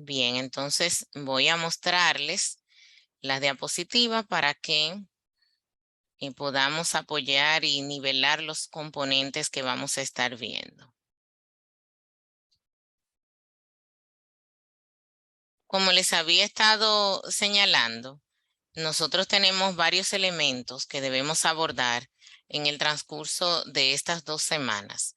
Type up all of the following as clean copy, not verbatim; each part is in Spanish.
Bien, entonces voy a mostrarles las diapositivas para que podamos apoyar y nivelar los componentes que vamos a estar viendo. Como les había estado señalando, nosotros tenemos varios elementos que debemos abordar en el transcurso de estas 2 semanas.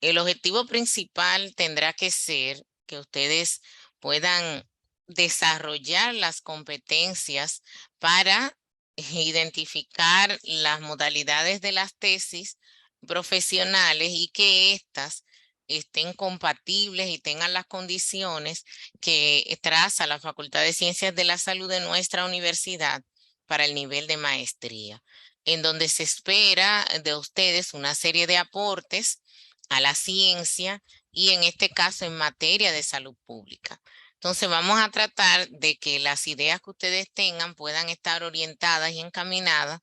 El objetivo principal tendrá que ser que ustedes puedan desarrollar las competencias para identificar las modalidades de las tesis profesionales y que éstas estén compatibles y tengan las condiciones que traza la Facultad de Ciencias de la Salud de nuestra universidad para el nivel de maestría, en donde se espera de ustedes una serie de aportes a la ciencia y en este caso en materia de salud pública. Entonces vamos a tratar de que las ideas que ustedes tengan puedan estar orientadas y encaminadas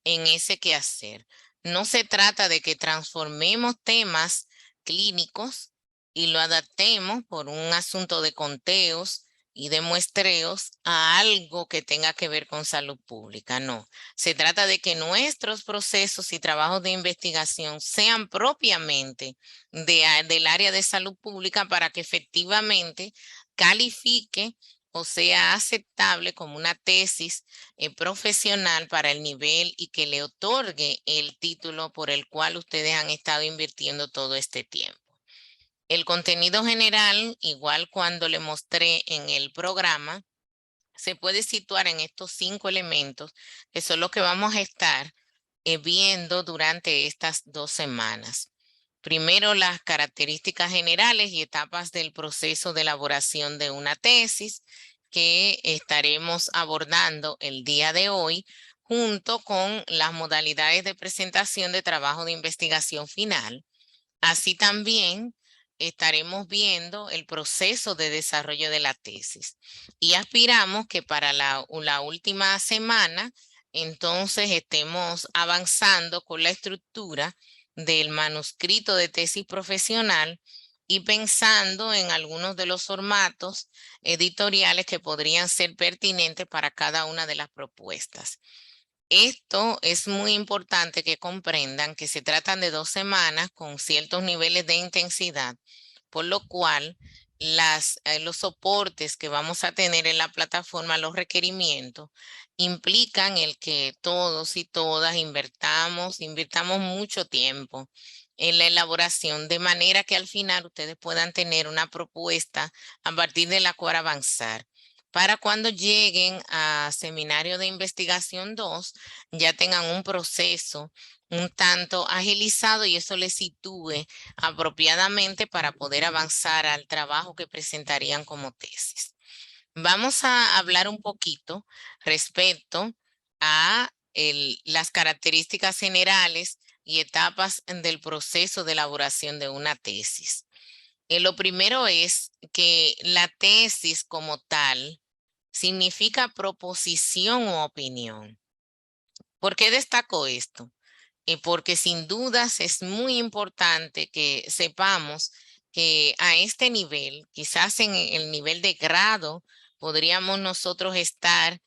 en ese quehacer. No se trata de que transformemos temas clínicos y lo adaptemos por un asunto de conteos y de muestreos a algo que tenga que ver con salud pública. No, se trata de que nuestros procesos y trabajos de investigación sean propiamente del área de salud pública para que efectivamente califique o sea aceptable como una tesis profesional para el nivel y que le otorgue el título por el cual ustedes han estado invirtiendo todo este tiempo. El contenido general, igual cuando le mostré en el programa, se puede situar en estos 5 elementos que son los que vamos a estar viendo durante estas 2 semanas. Primero, las características generales y etapas del proceso de elaboración de una tesis que estaremos abordando el día de hoy, junto con las modalidades de presentación de trabajo de investigación final. Así también estaremos viendo el proceso de desarrollo de la tesis y aspiramos que para la última semana entonces estemos avanzando con la estructura del manuscrito de tesis profesional y pensando en algunos de los formatos editoriales que podrían ser pertinentes para cada una de las propuestas. Esto es muy importante que comprendan que se tratan de 2 semanas con ciertos niveles de intensidad, por lo cual los soportes que vamos a tener en la plataforma, los requerimientos, implican el que todos y todas invirtamos mucho tiempo en la elaboración, de manera que al final ustedes puedan tener una propuesta a partir de la cual avanzar para cuando lleguen a seminario de investigación 2, ya tengan un proceso un tanto agilizado y eso les sitúe apropiadamente para poder avanzar al trabajo que presentarían como tesis. Vamos a hablar un poquito respecto a las características generales y etapas del proceso de elaboración de una tesis. Lo primero es que la tesis como tal significa proposición o opinión. ¿Por qué destaco esto? Porque sin dudas es muy importante que sepamos que a este nivel, quizás en el nivel de grado, podríamos nosotros estar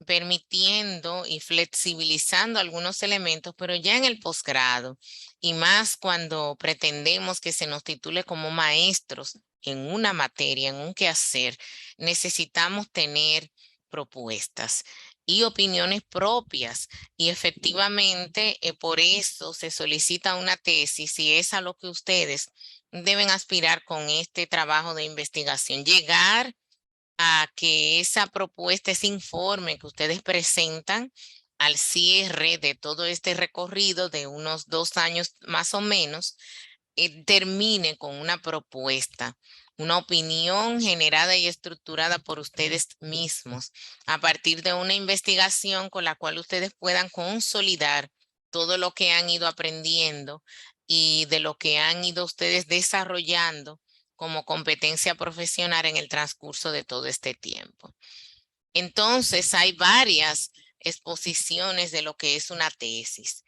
permitiendo y flexibilizando algunos elementos, pero ya en el posgrado y más cuando pretendemos que se nos titule como maestros en una materia, en un quehacer, necesitamos tener propuestas y opiniones propias y efectivamente por eso se solicita una tesis y es a lo que ustedes deben aspirar con este trabajo de investigación, llegar a que esa propuesta, ese informe que ustedes presentan al cierre de todo este recorrido de unos 2 años más o menos, termine con una propuesta, una opinión generada y estructurada por ustedes mismos a partir de una investigación con la cual ustedes puedan consolidar todo lo que han ido aprendiendo y de lo que han ido ustedes desarrollando como competencia profesional en el transcurso de todo este tiempo. Entonces, hay varias exposiciones de lo que es una tesis.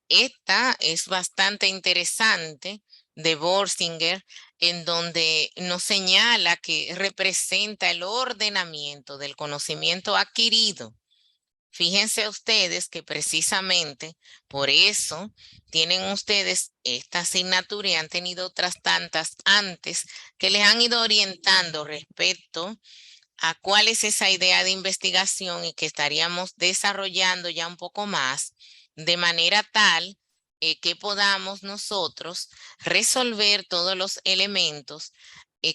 Esta es bastante interesante de Borsinger, en donde nos señala que representa el ordenamiento del conocimiento adquirido. Fíjense ustedes que precisamente por eso tienen ustedes esta asignatura y han tenido otras tantas antes que les han ido orientando respecto a cuál es esa idea de investigación y que estaríamos desarrollando ya un poco más de manera tal que podamos nosotros resolver todos los elementos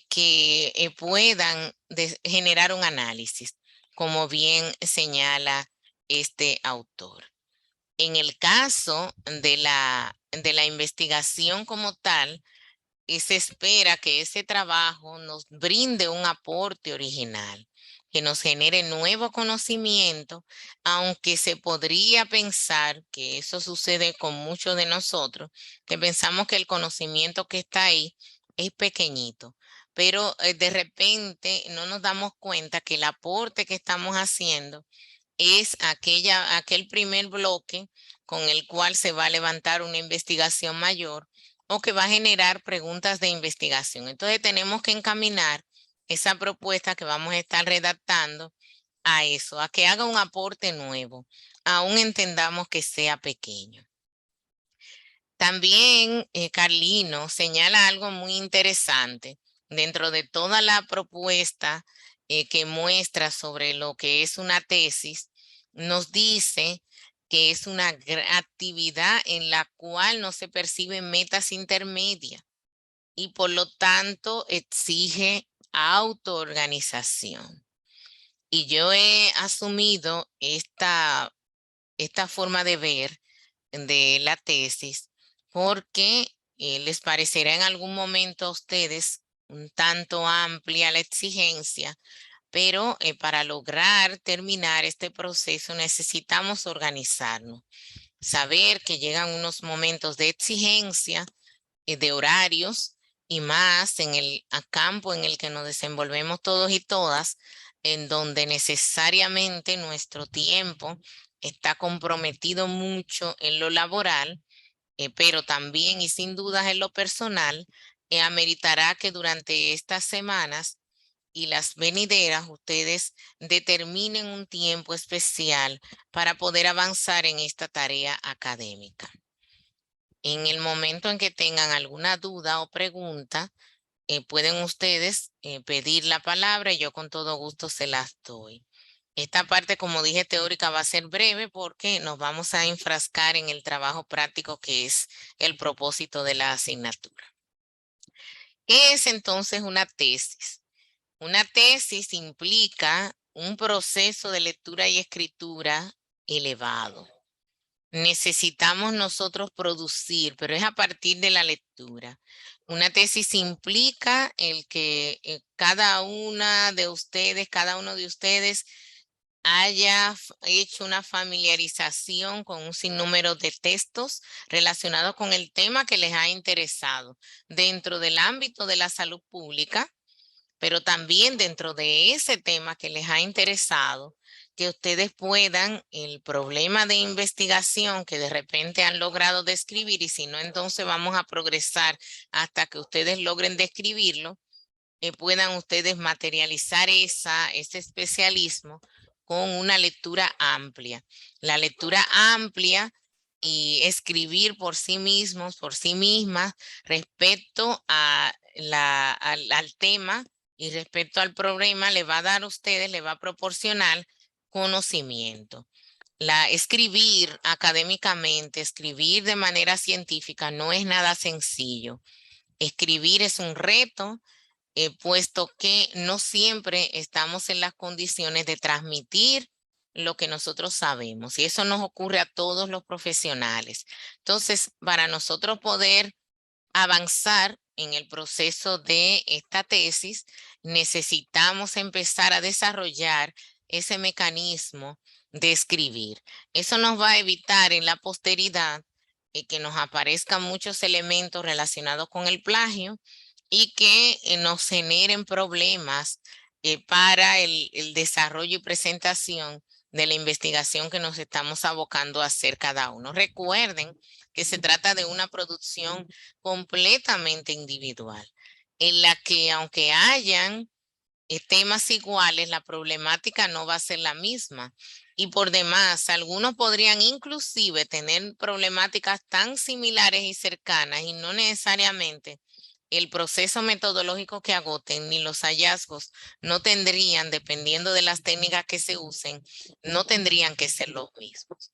que puedan generar un análisis, como bien señala este autor. En el caso de la investigación como tal, y se espera que ese trabajo nos brinde un aporte original, que nos genere nuevo conocimiento, aunque se podría pensar que eso sucede con muchos de nosotros, que pensamos que el conocimiento que está ahí es pequeñito, pero de repente no nos damos cuenta que el aporte que estamos haciendo es aquel primer bloque con el cual se va a levantar una investigación mayor o que va a generar preguntas de investigación. Entonces tenemos que encaminar esa propuesta que vamos a estar redactando a eso, a que haga un aporte nuevo, aún entendamos que sea pequeño. También Carlino señala algo muy interesante dentro de toda la propuesta que muestra sobre lo que es una tesis. Nos dice que es una actividad en la cual no se perciben metas intermedias y por lo tanto exige autoorganización. Y yo he asumido esta forma de ver de la tesis porque les parecerá en algún momento a ustedes un tanto amplia la exigencia, pero para lograr terminar este proceso necesitamos organizarnos, saber que llegan unos momentos de exigencia, de horarios y más en el campo en el que nos desenvolvemos todos y todas, en donde necesariamente nuestro tiempo está comprometido mucho en lo laboral, pero también y sin dudas en lo personal, ameritará que durante estas semanas y las venideras ustedes determinen un tiempo especial para poder avanzar en esta tarea académica. En el momento en que tengan alguna duda o pregunta, pueden ustedes pedir la palabra y yo con todo gusto se las doy. Esta parte, como dije, teórica va a ser breve porque nos vamos a enfrascar en el trabajo práctico que es el propósito de la asignatura. ¿Qué es entonces una tesis? Una tesis implica un proceso de lectura y escritura elevado. Necesitamos nosotros producir, pero es a partir de la lectura. Una tesis implica el que cada uno de ustedes haya hecho una familiarización con un sinnúmero de textos relacionados con el tema que les ha interesado dentro del ámbito de la salud pública, pero también dentro de ese tema que les ha interesado, que ustedes puedan el problema de investigación que de repente han logrado describir, y si no, entonces vamos a progresar hasta que ustedes logren describirlo, puedan ustedes materializar ese especialismo con una lectura amplia. La lectura amplia y escribir por sí mismos, por sí mismas, respecto al tema y respecto al problema, le va a dar a ustedes, le va a proporcionar conocimiento. Escribir académicamente, escribir de manera científica no es nada sencillo. Escribir es un reto, puesto que no siempre estamos en las condiciones de transmitir lo que nosotros sabemos, y eso nos ocurre a todos los profesionales. Entonces, para nosotros poder avanzar en el proceso de esta tesis, necesitamos empezar a desarrollar ese mecanismo de escribir. Eso nos va a evitar en la posteridad que nos aparezcan muchos elementos relacionados con el plagio y que nos generen problemas para el desarrollo y presentación de la investigación que nos estamos abocando a hacer cada uno. Recuerden que se trata de una producción completamente individual, en la que aunque hayan temas iguales, la problemática no va a ser la misma. Y por demás, algunos podrían inclusive tener problemáticas tan similares y cercanas y no necesariamente el proceso metodológico que agoten ni los hallazgos no tendrían, dependiendo de las técnicas que se usen, no tendrían que ser los mismos.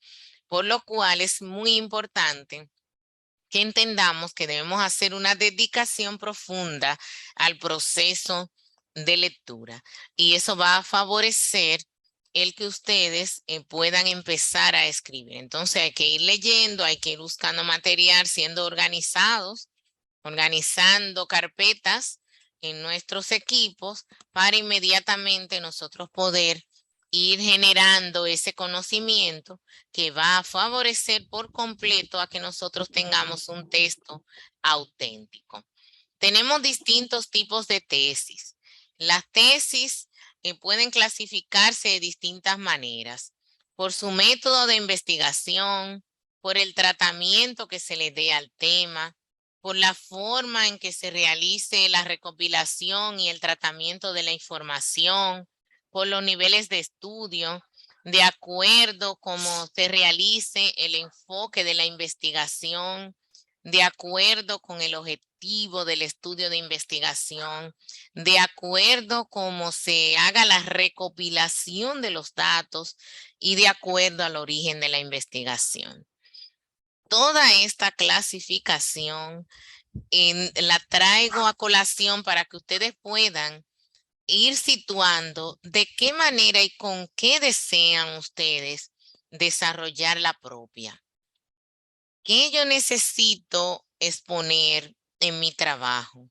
Por lo cual es muy importante que entendamos que debemos hacer una dedicación profunda al proceso de lectura y eso va a favorecer el que ustedes puedan empezar a escribir. Entonces hay que ir leyendo, hay que ir buscando material, siendo organizados, organizando carpetas en nuestros equipos para inmediatamente nosotros poder ir generando ese conocimiento que va a favorecer por completo a que nosotros tengamos un texto auténtico. Tenemos distintos tipos de tesis. Las tesis pueden clasificarse de distintas maneras, por su método de investigación, por el tratamiento que se le dé al tema, por la forma en que se realice la recopilación y el tratamiento de la información, por los niveles de estudio, de acuerdo cómo se realice el enfoque de la investigación, de acuerdo con el objetivo del estudio de investigación, de acuerdo cómo se haga la recopilación de los datos y de acuerdo al origen de la investigación. Toda esta clasificación la traigo a colación para que ustedes puedan ir situando de qué manera y con qué desean ustedes desarrollar la propia. ¿Qué yo necesito exponer en mi trabajo?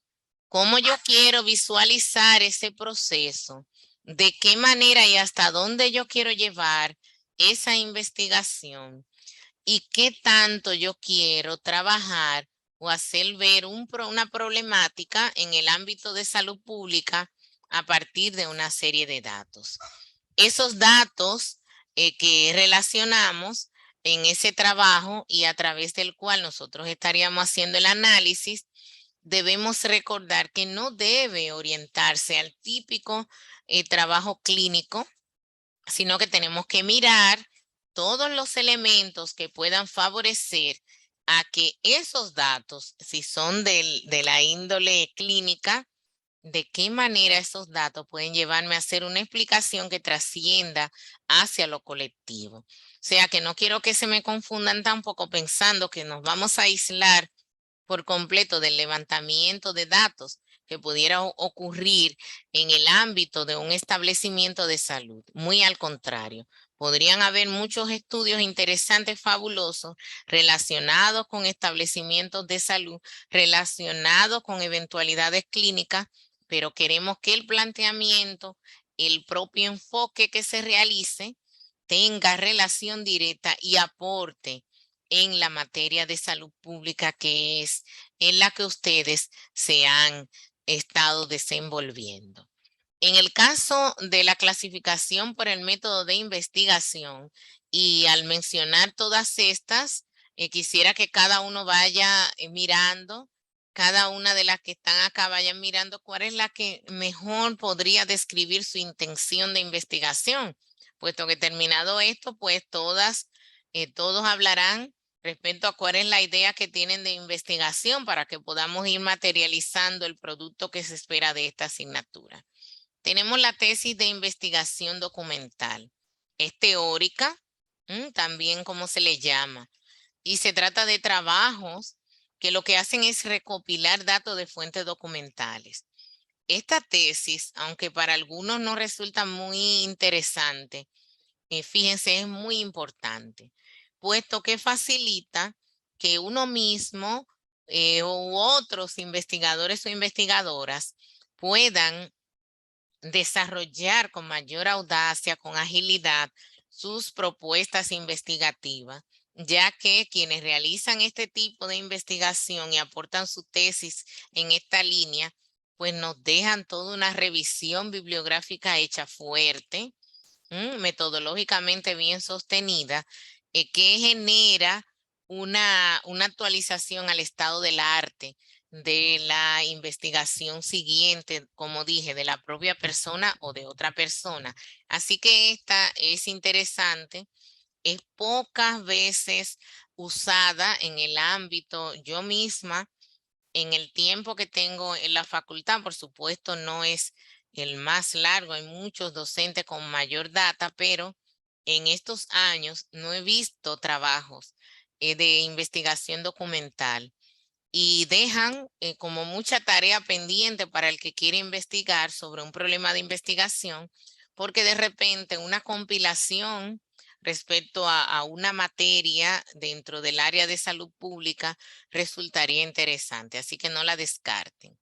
¿Cómo yo quiero visualizar ese proceso? ¿De qué manera y hasta dónde yo quiero llevar esa investigación? ¿Y qué tanto yo quiero trabajar o hacer ver una problemática en el ámbito de salud pública a partir de una serie de datos? Esos datos que relacionamos en ese trabajo y a través del cual nosotros estaríamos haciendo el análisis, debemos recordar que no debe orientarse al típico trabajo clínico, sino que tenemos que mirar todos los elementos que puedan favorecer a que esos datos, si son de la índole clínica, de qué manera esos datos pueden llevarme a hacer una explicación que trascienda hacia lo colectivo. O sea que no quiero que se me confundan tampoco pensando que nos vamos a aislar por completo del levantamiento de datos que pudiera ocurrir en el ámbito de un establecimiento de salud. Muy al contrario, podrían haber muchos estudios interesantes, fabulosos, relacionados con establecimientos de salud, relacionados con eventualidades clínicas, pero queremos que el planteamiento, el propio enfoque que se realice, tenga relación directa y aporte en la materia de salud pública que es en la que ustedes se han estado desenvolviendo. En el caso de la clasificación por el método de investigación y al mencionar todas estas, quisiera que cada uno vaya mirando, cada una de las que están acá vayan mirando cuál es la que mejor podría describir su intención de investigación, puesto que terminado esto, pues todos hablarán respecto a cuál es la idea que tienen de investigación para que podamos ir materializando el producto que se espera de esta asignatura. Tenemos la tesis de investigación documental. Es teórica, también como se le llama, y se trata de trabajos que lo que hacen es recopilar datos de fuentes documentales. Esta tesis, aunque para algunos no resulta muy interesante, fíjense, es muy importante, puesto que facilita que uno mismo u otros investigadores o investigadoras puedan desarrollar con mayor audacia, con agilidad, sus propuestas investigativas, ya que quienes realizan este tipo de investigación y aportan su tesis en esta línea, pues nos dejan toda una revisión bibliográfica hecha fuerte, metodológicamente bien sostenida, que genera una actualización al estado del arte de la investigación siguiente, como dije, de la propia persona o de otra persona. Así que esta es interesante, es pocas veces usada en el ámbito. Yo misma, en el tiempo que tengo en la facultad, por supuesto, no es el más largo, hay muchos docentes con mayor data, pero en estos años no he visto trabajos de investigación documental y dejan como mucha tarea pendiente para el que quiere investigar sobre un problema de investigación, porque de repente una compilación respecto a una materia dentro del área de salud pública resultaría interesante, así que no la descarten.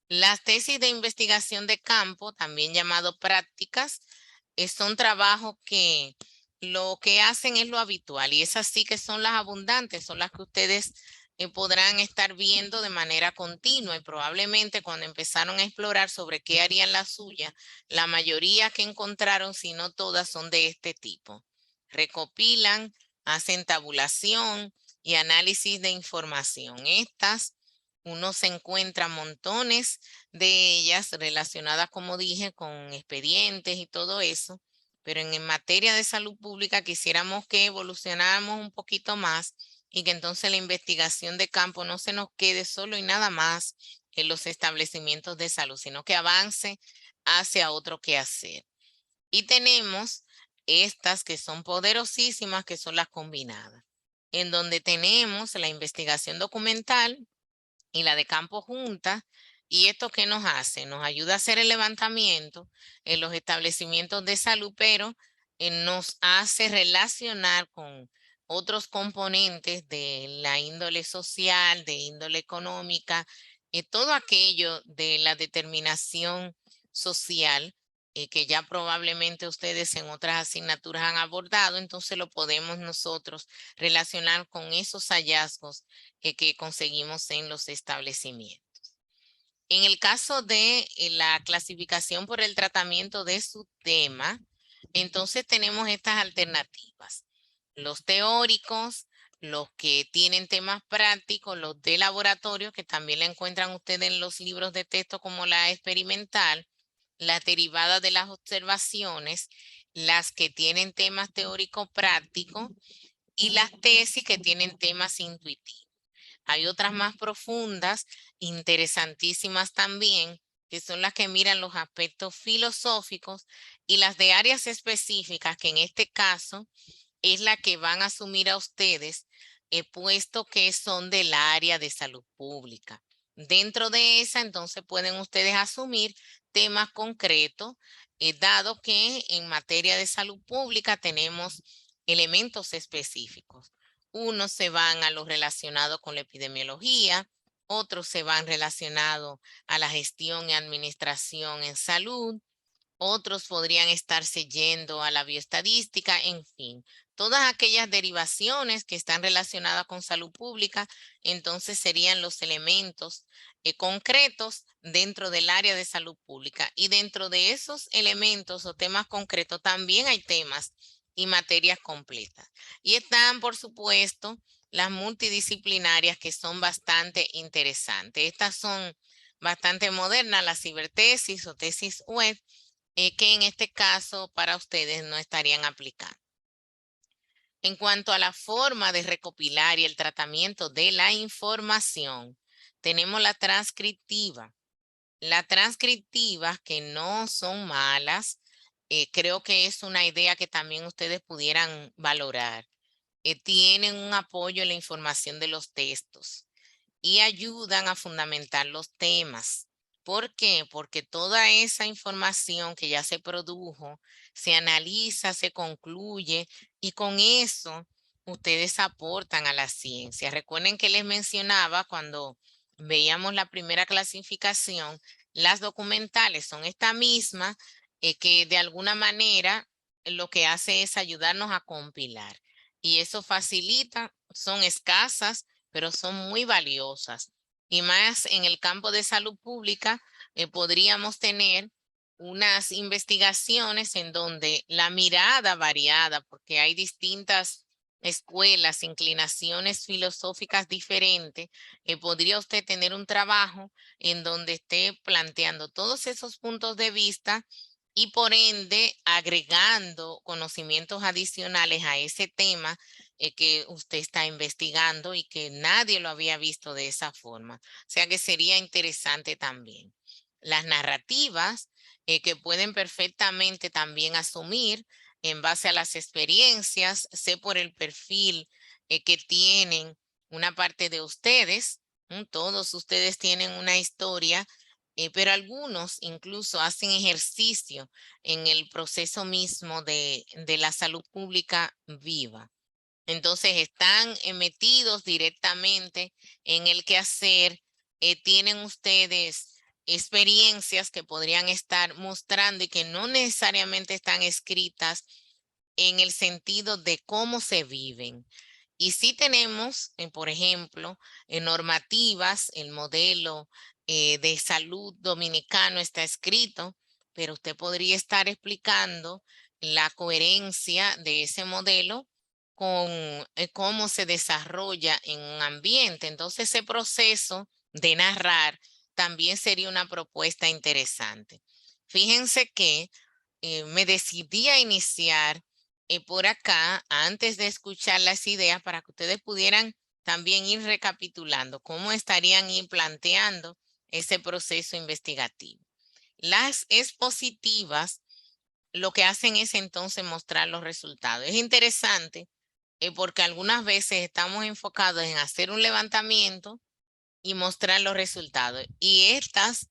Las tesis de investigación de campo, también llamado prácticas, son trabajos que lo que hacen es lo habitual y esas sí que son las abundantes, son las que ustedes podrán estar viendo de manera continua y probablemente cuando empezaron a explorar sobre qué harían la suya, la mayoría que encontraron, si no todas, son de este tipo. Recopilan, hacen tabulación y análisis de información. Estas uno se encuentra montones de ellas relacionadas, como dije, con expedientes y todo eso, pero en materia de salud pública quisiéramos que evolucionáramos un poquito más y que entonces la investigación de campo no se nos quede solo y nada más en los establecimientos de salud, sino que avance hacia otro quehacer. Y tenemos estas que son poderosísimas, que son las combinadas, en donde tenemos la investigación documental y la de campo junta. ¿Y esto qué nos hace? Nos ayuda a hacer el levantamiento en los establecimientos de salud, pero nos hace relacionar con otros componentes de la índole social, de índole económica, todo aquello de la determinación social que ya probablemente ustedes en otras asignaturas han abordado, entonces lo podemos nosotros relacionar con esos hallazgos que conseguimos en los establecimientos. En el caso de la clasificación por el tratamiento de su tema, entonces tenemos estas alternativas. Los teóricos, los que tienen temas prácticos, los de laboratorio, que también la encuentran ustedes en los libros de texto como la experimental, las derivadas de las observaciones, las que tienen temas teóricos prácticos y las tesis que tienen temas intuitivos. Hay otras más profundas, interesantísimas también, que son las que miran los aspectos filosóficos y las de áreas específicas, que en este caso es la que van a asumir a ustedes, puesto que son del área de salud pública. Dentro de esa, entonces pueden ustedes asumir temas concretos, dado que en materia de salud pública tenemos elementos específicos. Unos se van a lo relacionado con la epidemiología, otros se van relacionados a la gestión y administración en salud, otros podrían estarse yendo a la bioestadística, en fin, todas aquellas derivaciones que están relacionadas con salud pública, entonces serían los elementos concretos dentro del área de salud pública. Y dentro de esos elementos o temas concretos también hay temas y materias completas. Y están, por supuesto, las multidisciplinarias que son bastante interesantes. Estas son bastante modernas, las cibertesis o tesis web, que en este caso para ustedes no estarían aplicando. En cuanto a la forma de recopilar y el tratamiento de la información, tenemos la transcriptiva. Las transcriptivas, que no son malas, creo que es una idea que también ustedes pudieran valorar. Tienen un apoyo en la información de los textos y ayudan a fundamentar los temas. ¿Por qué? Porque toda esa información que ya se produjo, se analiza, se concluye y con eso ustedes aportan a la ciencia. Recuerden que les mencionaba cuando veíamos la primera clasificación, las documentales son esta misma que de alguna manera lo que hace es ayudarnos a compilar y eso facilita, son escasas, pero son muy valiosas. Y más en el campo de salud pública, podríamos tener unas investigaciones en donde la mirada variada, porque hay distintas escuelas, inclinaciones filosóficas diferentes, podría usted tener un trabajo en donde esté planteando todos esos puntos de vista y por ende agregando conocimientos adicionales a ese tema que usted está investigando y que nadie lo había visto de esa forma. O sea que sería interesante también. Las narrativas que pueden perfectamente también asumir en base a las experiencias, sé por el perfil que tienen una parte de ustedes, todos ustedes tienen una historia, pero algunos incluso hacen ejercicio en el proceso mismo de la salud pública viva. Entonces están metidos directamente en el quehacer, tienen ustedes experiencias que podrían estar mostrando y que no necesariamente están escritas en el sentido de cómo se viven. Y sí tenemos, por ejemplo, normativas, el modelo de salud dominicano está escrito, pero usted podría estar explicando la coherencia de ese modelo con cómo se desarrolla en un ambiente. Entonces, ese proceso de narrar también sería una propuesta interesante. Fíjense que me decidí a iniciar por acá antes de escuchar las ideas para que ustedes pudieran también ir recapitulando cómo estarían ir planteando ese proceso investigativo. Las expositivas lo que hacen es entonces mostrar los resultados. Es interesante porque algunas veces estamos enfocados en hacer un levantamiento y mostrar los resultados. Y estas,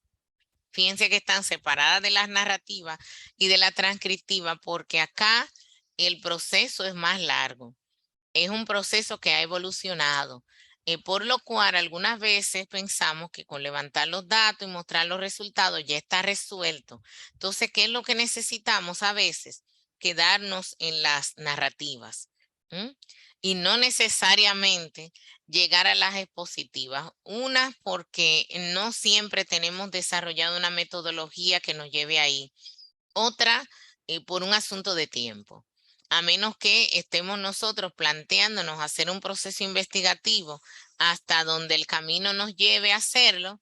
fíjense que están separadas de las narrativas y de la transcriptiva porque acá el proceso es más largo. Es un proceso que ha evolucionado, por lo cual algunas veces pensamos que con levantar los datos y mostrar los resultados ya está resuelto. Entonces, ¿qué es lo que necesitamos a veces? Quedarnos en las narrativas. ¿Mm? Y no necesariamente llegar a las expositivas. Una, porque no siempre tenemos desarrollado una metodología que nos lleve ahí. Otra, por un asunto de tiempo. A menos que estemos nosotros planteándonos hacer un proceso investigativo hasta donde el camino nos lleve a hacerlo.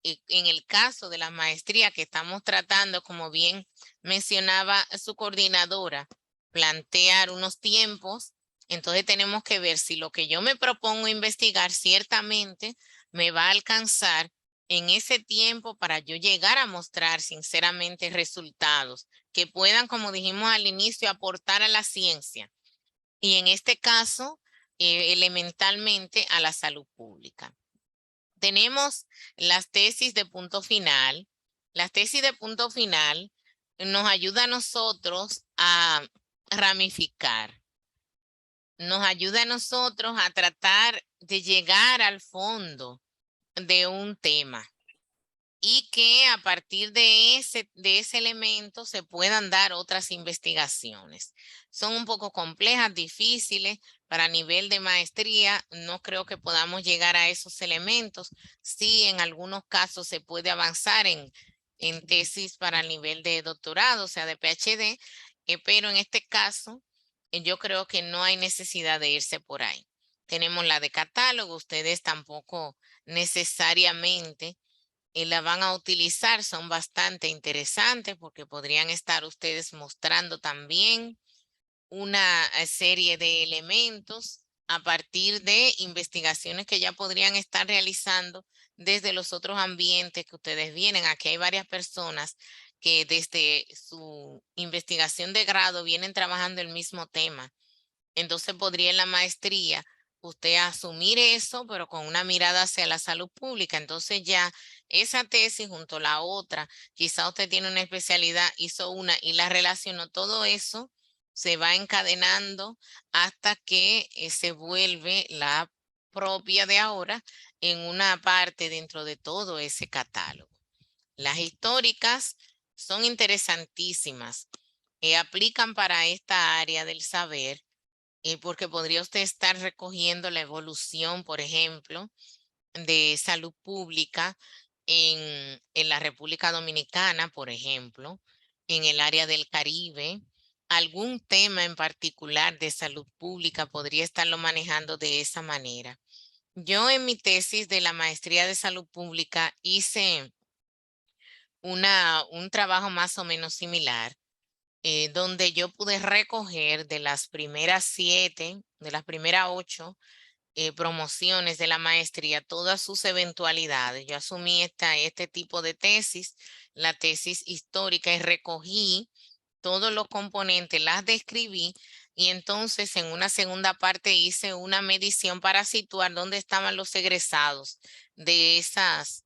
Y en el caso de la maestría que estamos tratando, como bien mencionaba su coordinadora, plantear unos tiempos, entonces tenemos que ver si lo que yo me propongo investigar ciertamente me va a alcanzar en ese tiempo para yo llegar a mostrar sinceramente resultados que puedan, como dijimos al inicio, aportar a la ciencia y en este caso, elementalmente a la salud pública. Tenemos las tesis de punto final. Las tesis de punto final nos ayuda a nosotros a ramificar, nos ayuda a nosotros a tratar de llegar al fondo de un tema y que a partir de ese elemento se puedan dar otras investigaciones. Son un poco complejas, difíciles para nivel de maestría. No creo que podamos llegar a esos elementos. Sí, en algunos casos se puede avanzar en tesis para el nivel de doctorado, o sea, de PhD, pero en este caso yo creo que no hay necesidad de irse por ahí. Tenemos la de catálogo, ustedes tampoco necesariamente la van a utilizar, son bastante interesantes porque podrían estar ustedes mostrando también una serie de elementos a partir de investigaciones que ya podrían estar realizando desde los otros ambientes que ustedes vienen. Aquí hay varias personas que desde su investigación de grado vienen trabajando el mismo tema. Entonces podría en la maestría usted asumir eso, pero con una mirada hacia la salud pública. Entonces ya esa tesis junto a la otra, quizá usted tiene una especialidad, hizo una y la relacionó, todo eso se va encadenando hasta que se vuelve la propia de ahora en una parte dentro de todo ese catálogo. Las históricas son interesantísimas, aplican para esta área del saber porque podría usted estar recogiendo la evolución, por ejemplo, de salud pública en la República Dominicana, por ejemplo, en el área del Caribe, algún tema en particular de salud pública podría estarlo manejando de esa manera. Yo en mi tesis de la maestría de salud pública hice un trabajo más o menos similar, donde yo pude recoger de las primeras 7, de las primeras 8 promociones de la maestría, todas sus eventualidades. Yo asumí este tipo de tesis, la tesis histórica, y recogí todos los componentes, las describí, y entonces en una segunda parte hice una medición para situar dónde estaban los egresados de esas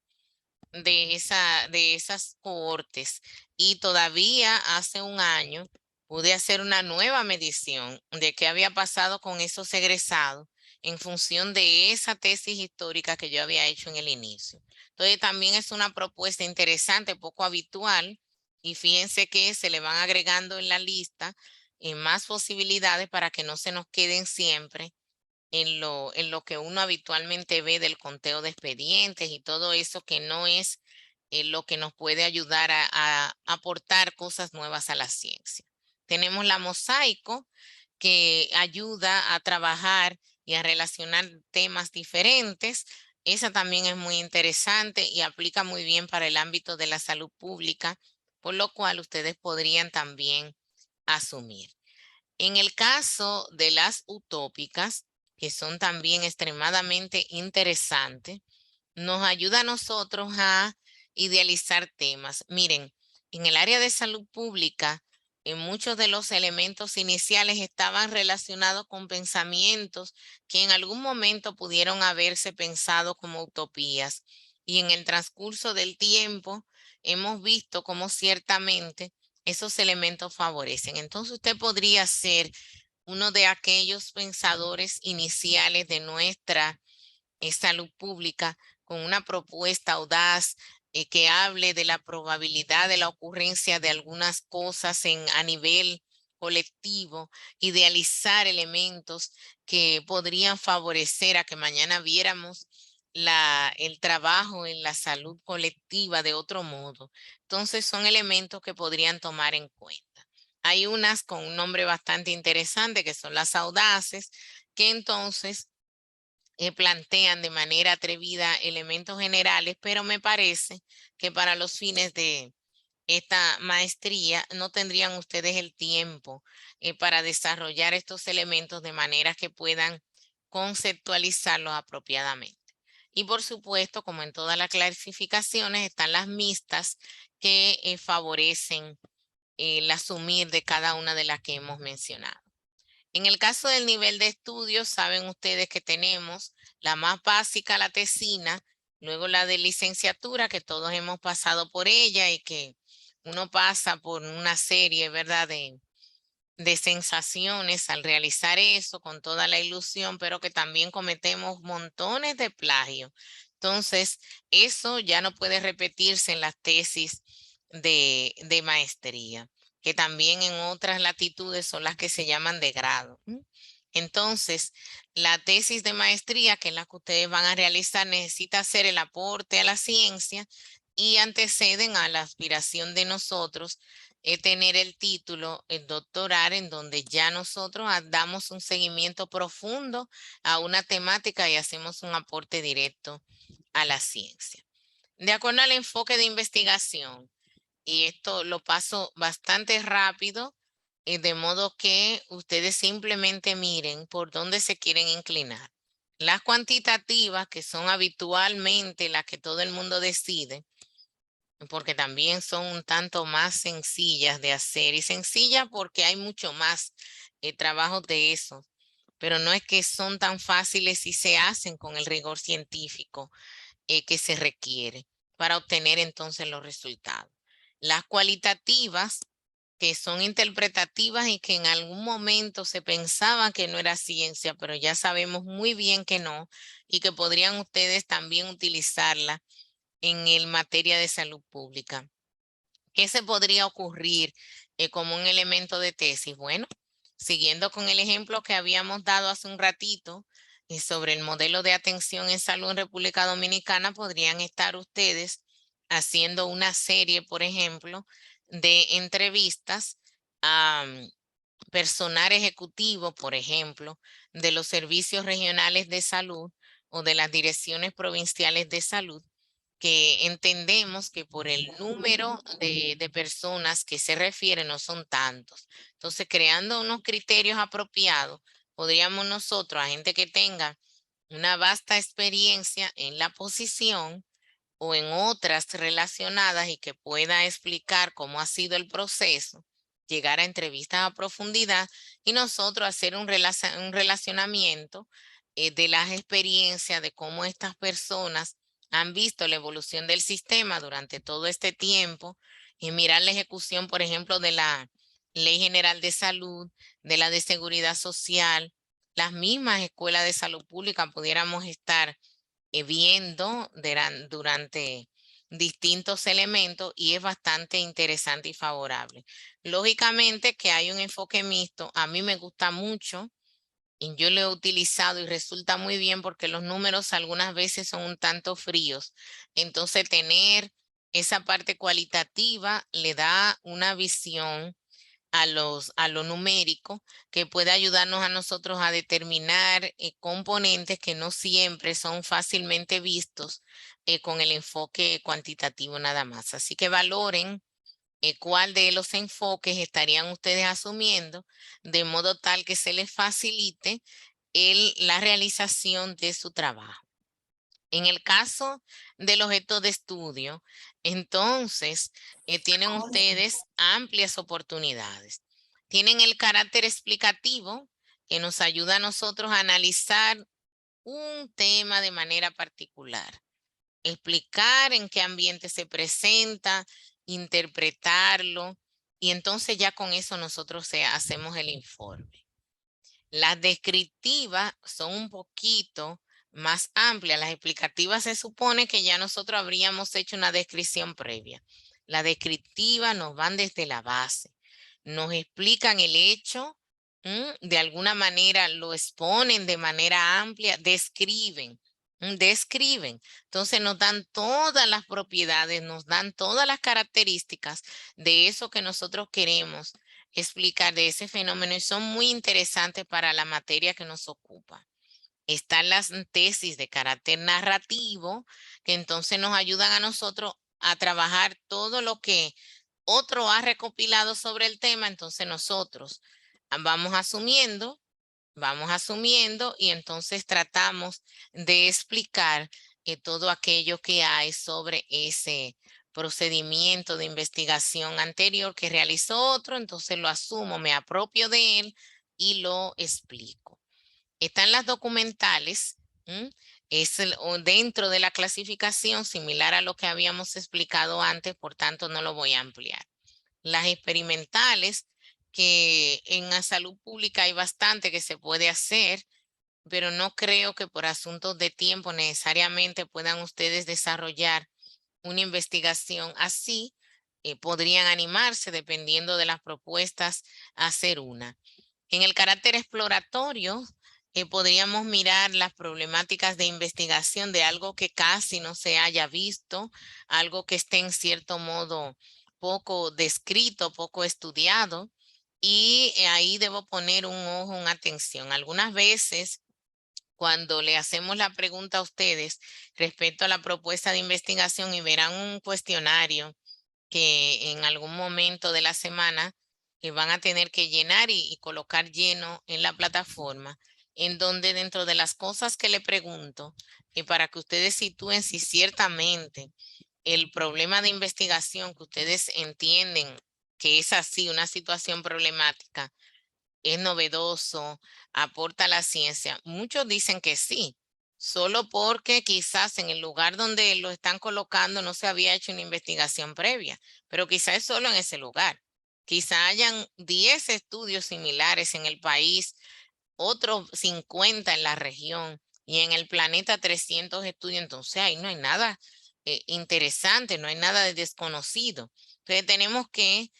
cohortes. Y todavía hace un año pude hacer una nueva medición de qué había pasado con esos egresados en función de esa tesis histórica que yo había hecho en el inicio. Entonces también es una propuesta interesante, poco habitual, y fíjense que se le van agregando en la lista más posibilidades para que no se nos queden siempre en lo que uno habitualmente ve del conteo de expedientes y todo eso, que no es lo que nos puede ayudar a aportar cosas nuevas a la ciencia. Tenemos la mosaico, que ayuda a trabajar y a relacionar temas diferentes. Esa también es muy interesante y aplica muy bien para el ámbito de la salud pública, por lo cual ustedes podrían también asumir. En el caso de las utópicas, que son también extremadamente interesantes, nos ayuda a nosotros a idealizar temas. Miren, en el área de salud pública, en muchos de los elementos iniciales estaban relacionados con pensamientos que en algún momento pudieron haberse pensado como utopías. Y en el transcurso del tiempo hemos visto cómo ciertamente esos elementos favorecen. Entonces usted podría ser uno de aquellos pensadores iniciales de nuestra salud pública con una propuesta audaz que hable de la probabilidad de la ocurrencia de algunas cosas a nivel colectivo, idealizar elementos que podrían favorecer a que mañana viéramos el trabajo en la salud colectiva de otro modo. Entonces son elementos que podrían tomar en cuenta. Hay unas con un nombre bastante interesante que son las audaces, que entonces plantean de manera atrevida elementos generales, pero me parece que para los fines de esta maestría no tendrían ustedes el tiempo para desarrollar estos elementos de manera que puedan conceptualizarlos apropiadamente. Y por supuesto, como en todas las clasificaciones, están las mixtas que favorecen el asumir de cada una de las que hemos mencionado. En el caso del nivel de estudios, saben ustedes que tenemos la más básica, la tesina, luego la de licenciatura, que todos hemos pasado por ella y que uno pasa por una serie, ¿verdad?, de sensaciones al realizar eso con toda la ilusión, pero que también cometemos montones de plagio. Entonces, eso ya no puede repetirse en las tesis de maestría, que también en otras latitudes son las que se llaman de grado. Entonces, la tesis de maestría, que es la que ustedes van a realizar, necesita hacer el aporte a la ciencia y anteceden a la aspiración de nosotros tener el título, el doctorar, en donde ya nosotros damos un seguimiento profundo a una temática y hacemos un aporte directo a la ciencia. De acuerdo al enfoque de investigación, y esto lo paso bastante rápido, de modo que ustedes simplemente miren por dónde se quieren inclinar. Las cuantitativas, que son habitualmente las que todo el mundo decide, porque también son un tanto más sencillas de hacer, y sencillas porque hay mucho más trabajo de eso, pero no es que son tan fáciles y se hacen con el rigor científico que se requiere para obtener entonces los resultados. Las cualitativas, que son interpretativas y que en algún momento se pensaba que no era ciencia, pero ya sabemos muy bien que no, y que podrían ustedes también utilizarla en el materia de salud pública. ¿Qué se podría ocurrir como un elemento de tesis? Bueno, siguiendo con el ejemplo que habíamos dado hace un ratito sobre el modelo de atención en salud en República Dominicana, podrían estar ustedes haciendo una serie, por ejemplo, de entrevistas a personal ejecutivo, por ejemplo, de los servicios regionales de salud o de las direcciones provinciales de salud, que entendemos que por el número de personas que se refieren no son tantos. Entonces, creando unos criterios apropiados, podríamos nosotros, a gente que tenga una vasta experiencia en la posición o en otras relacionadas y que pueda explicar cómo ha sido el proceso, llegar a entrevistas a profundidad y nosotros hacer un relacionamiento de las experiencias de cómo estas personas han visto la evolución del sistema durante todo este tiempo y mirar la ejecución, por ejemplo, de la Ley General de Salud, de la de Seguridad Social, las mismas escuelas de salud pública pudiéramos estar viendo durante distintos elementos y es bastante interesante y favorable. Lógicamente que hay un enfoque mixto, a mí me gusta mucho y yo lo he utilizado y resulta muy bien porque los números algunas veces son un tanto fríos. Entonces tener esa parte cualitativa le da una visión a lo numérico que puede ayudarnos a nosotros a determinar componentes que no siempre son fácilmente vistos con el enfoque cuantitativo nada más. Así que valoren cuál de los enfoques estarían ustedes asumiendo de modo tal que se les facilite la realización de su trabajo. En el caso del objeto de estudio, entonces tienen ustedes amplias oportunidades. Tienen el carácter explicativo que nos ayuda a nosotros a analizar un tema de manera particular, explicar en qué ambiente se presenta, interpretarlo, y entonces ya con eso nosotros hacemos el informe. Las descriptivas son un poquito más amplias. Las explicativas se supone que ya nosotros habríamos hecho una descripción previa. Las descriptivas nos van desde la base, nos explican el hecho, de alguna manera lo exponen de manera amplia, describen. Entonces nos dan todas las propiedades, nos dan todas las características de eso que nosotros queremos explicar de ese fenómeno y son muy interesantes para la materia que nos ocupa. Están las tesis de carácter narrativo que entonces nos ayudan a nosotros a trabajar todo lo que otro ha recopilado sobre el tema, entonces nosotros vamos asumiendo y entonces tratamos de explicar todo aquello que hay sobre ese procedimiento de investigación anterior que realizó otro, entonces lo asumo, me apropio de él y lo explico. Están las documentales, dentro de la clasificación similar a lo que habíamos explicado antes, por tanto no lo voy a ampliar. Las experimentales, que en la salud pública hay bastante que se puede hacer, pero no creo que por asuntos de tiempo necesariamente puedan ustedes desarrollar una investigación así. Podrían animarse dependiendo de las propuestas a hacer una. En el carácter exploratorio, podríamos mirar las problemáticas de investigación de algo que casi no se haya visto, algo que esté en cierto modo poco descrito, poco estudiado, y ahí debo poner un ojo, una atención. Algunas veces, cuando le hacemos la pregunta a ustedes respecto a la propuesta de investigación y verán un cuestionario que en algún momento de la semana van a tener que llenar y colocar lleno en la plataforma, en donde dentro de las cosas que le pregunto, para que ustedes sitúen si ciertamente el problema de investigación que ustedes entienden que es así, una situación problemática, es novedoso, aporta a la ciencia. Muchos dicen que sí, solo porque quizás en el lugar donde lo están colocando no se había hecho una investigación previa, pero quizás es solo en ese lugar. Quizá hayan 10 estudios similares en el país, otros 50 en la región y en el planeta 300 estudios. Entonces ahí no hay nada interesante, no hay nada de desconocido. Entonces tenemos que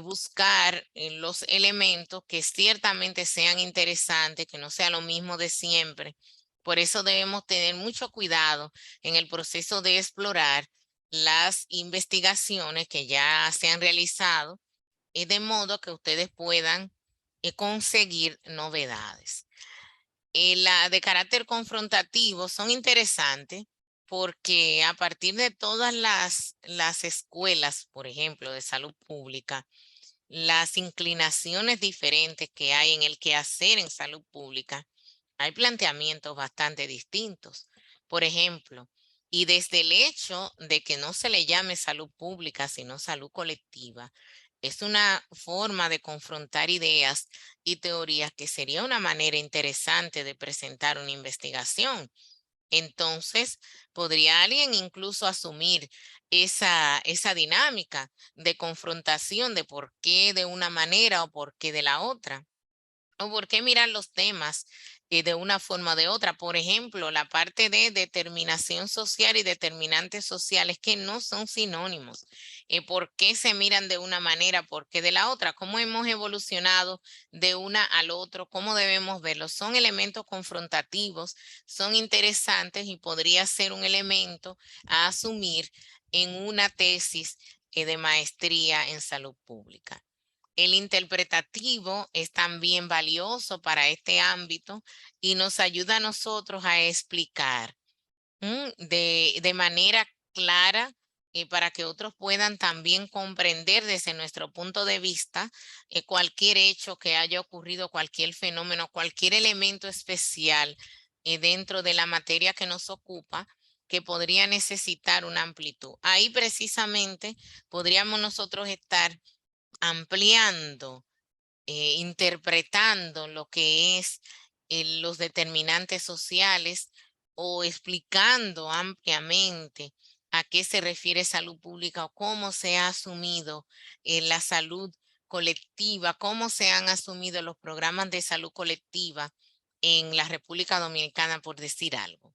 buscar los elementos que ciertamente sean interesantes, que no sea lo mismo de siempre. Por eso debemos tener mucho cuidado en el proceso de explorar las investigaciones que ya se han realizado, de modo que ustedes puedan conseguir novedades. La de carácter confrontativo son interesantes porque a partir de todas las escuelas, por ejemplo, de salud pública, las inclinaciones diferentes que hay en el quehacer en salud pública, hay planteamientos bastante distintos. Por ejemplo, y desde el hecho de que no se le llame salud pública, sino salud colectiva, es una forma de confrontar ideas y teorías que sería una manera interesante de presentar una investigación. Entonces, podría alguien incluso asumir esa dinámica de confrontación de por qué de una manera o por qué de la otra. ¿O por qué mirar los temas de una forma o de otra? Por ejemplo, la parte de determinación social y determinantes sociales que no son sinónimos. ¿Por qué se miran de una manera? ¿Por qué de la otra? ¿Cómo hemos evolucionado de una al otro? ¿Cómo debemos verlo? Son elementos confrontativos, son interesantes y podría ser un elemento a asumir en una tesis de maestría en salud pública. El interpretativo es también valioso para este ámbito y nos ayuda a nosotros a explicar de manera clara para que otros puedan también comprender desde nuestro punto de vista cualquier hecho que haya ocurrido, cualquier fenómeno, cualquier elemento especial dentro de la materia que nos ocupa que podría necesitar una amplitud. Ahí precisamente podríamos nosotros estar ampliando, interpretando lo que es los determinantes sociales o explicando ampliamente a qué se refiere salud pública o cómo se ha asumido la salud colectiva, cómo se han asumido los programas de salud colectiva en la República Dominicana, por decir algo.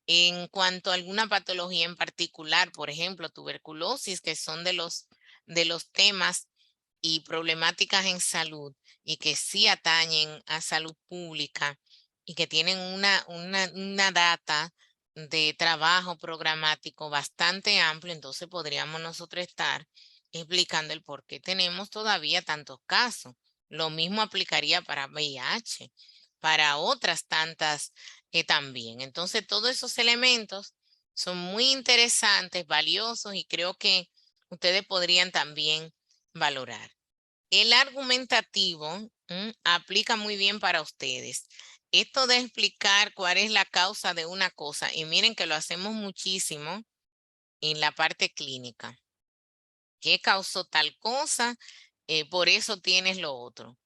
En cuanto a alguna patología en particular, por ejemplo, tuberculosis, que son de los temas y problemáticas en salud y que sí atañen a salud pública y que tienen una data de trabajo programático bastante amplio, entonces podríamos nosotros estar explicando el por qué tenemos todavía tantos casos. Lo mismo aplicaría para VIH, para otras tantas también. Entonces, todos esos elementos son muy interesantes, valiosos y creo que ustedes podrían también valorar. El argumentativo aplica muy bien para ustedes. Esto de explicar cuál es la causa de una cosa, y miren que lo hacemos muchísimo en la parte clínica. ¿Qué causó tal cosa? Por eso tienes lo otro.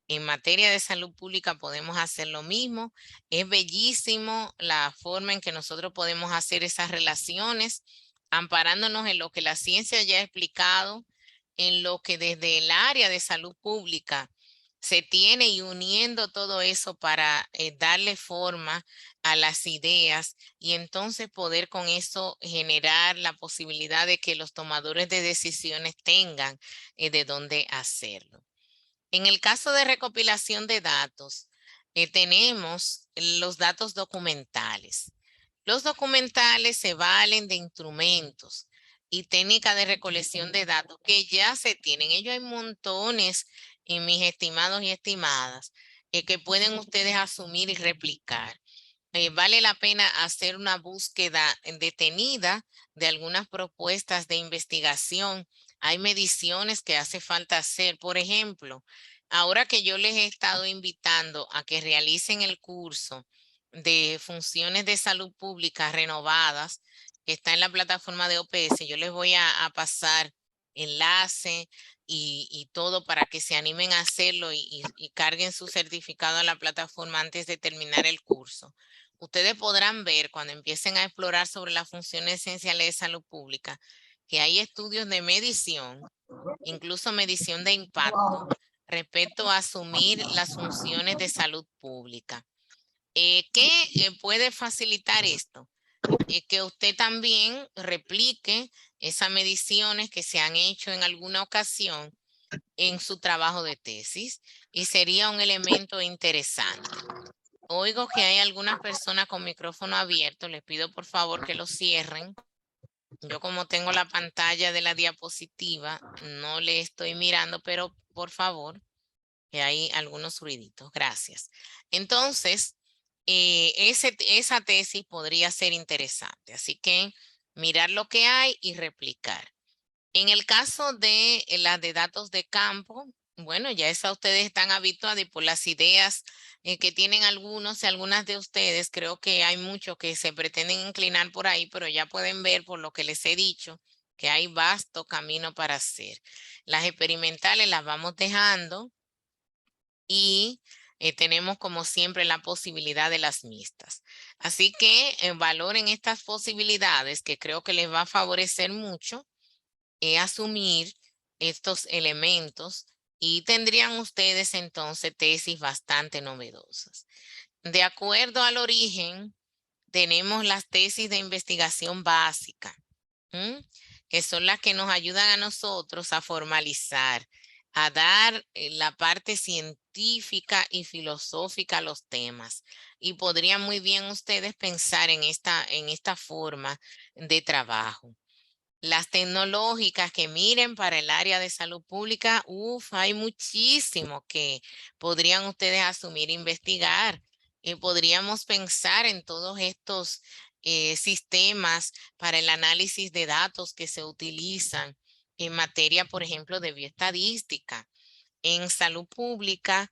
En materia de salud pública podemos hacer lo mismo. Es bellísimo la forma en que nosotros podemos hacer esas relaciones, amparándonos en lo que la ciencia ya ha explicado, en lo que desde el área de salud pública se tiene y uniendo todo eso para darle forma a las ideas y entonces poder con eso generar la posibilidad de que los tomadores de decisiones tengan de dónde hacerlo. En el caso de recopilación de datos, tenemos los datos documentales. Los documentales se valen de instrumentos y técnicas de recolección de datos que ya se tienen. Ellos hay montones, en mis estimados y estimadas, que pueden ustedes asumir y replicar. Vale la pena hacer una búsqueda detenida de algunas propuestas de investigación. Hay mediciones que hace falta hacer. Por ejemplo, ahora que yo les he estado invitando a que realicen el curso de funciones de salud pública renovadas, que está en la plataforma de OPS, yo les voy a pasar enlace y todo para que se animen a hacerlo y carguen su certificado a la plataforma antes de terminar el curso. Ustedes podrán ver cuando empiecen a explorar sobre las funciones esenciales de salud pública que hay estudios de medición, incluso medición de impacto, respecto a asumir las funciones de salud pública. ¿Qué puede facilitar esto? Que usted también replique esas mediciones que se han hecho en alguna ocasión en su trabajo de tesis y sería un elemento interesante. Oigo que hay algunas personas con micrófono abierto. Les pido por favor que lo cierren. Yo como tengo la pantalla de la diapositiva, no le estoy mirando, pero por favor, que hay algunos ruiditos. Gracias. Entonces, esa tesis podría ser interesante. Así que mirar lo que hay y replicar. En el caso de la de datos de campo, bueno, ya esa ustedes están habituados y por las ideas que tienen algunos y algunas de ustedes, creo que hay muchos que se pretenden inclinar por ahí, pero ya pueden ver por lo que les he dicho que hay vasto camino para hacer. Las experimentales las vamos dejando y tenemos como siempre la posibilidad de las mixtas. Así que valoren estas posibilidades que creo que les va a favorecer mucho asumir estos elementos y tendrían ustedes entonces tesis bastante novedosas. De acuerdo al origen, tenemos las tesis de investigación básica, que son las que nos ayudan a nosotros a formalizar, a dar la parte científica y filosófica a los temas. Y podrían muy bien ustedes pensar en esta forma de trabajo. Las tecnológicas que miren para el área de salud pública, hay muchísimo que podrían ustedes asumir e investigar. Podríamos pensar en todos estos sistemas para el análisis de datos que se utilizan en materia, por ejemplo, de bioestadística. En salud pública,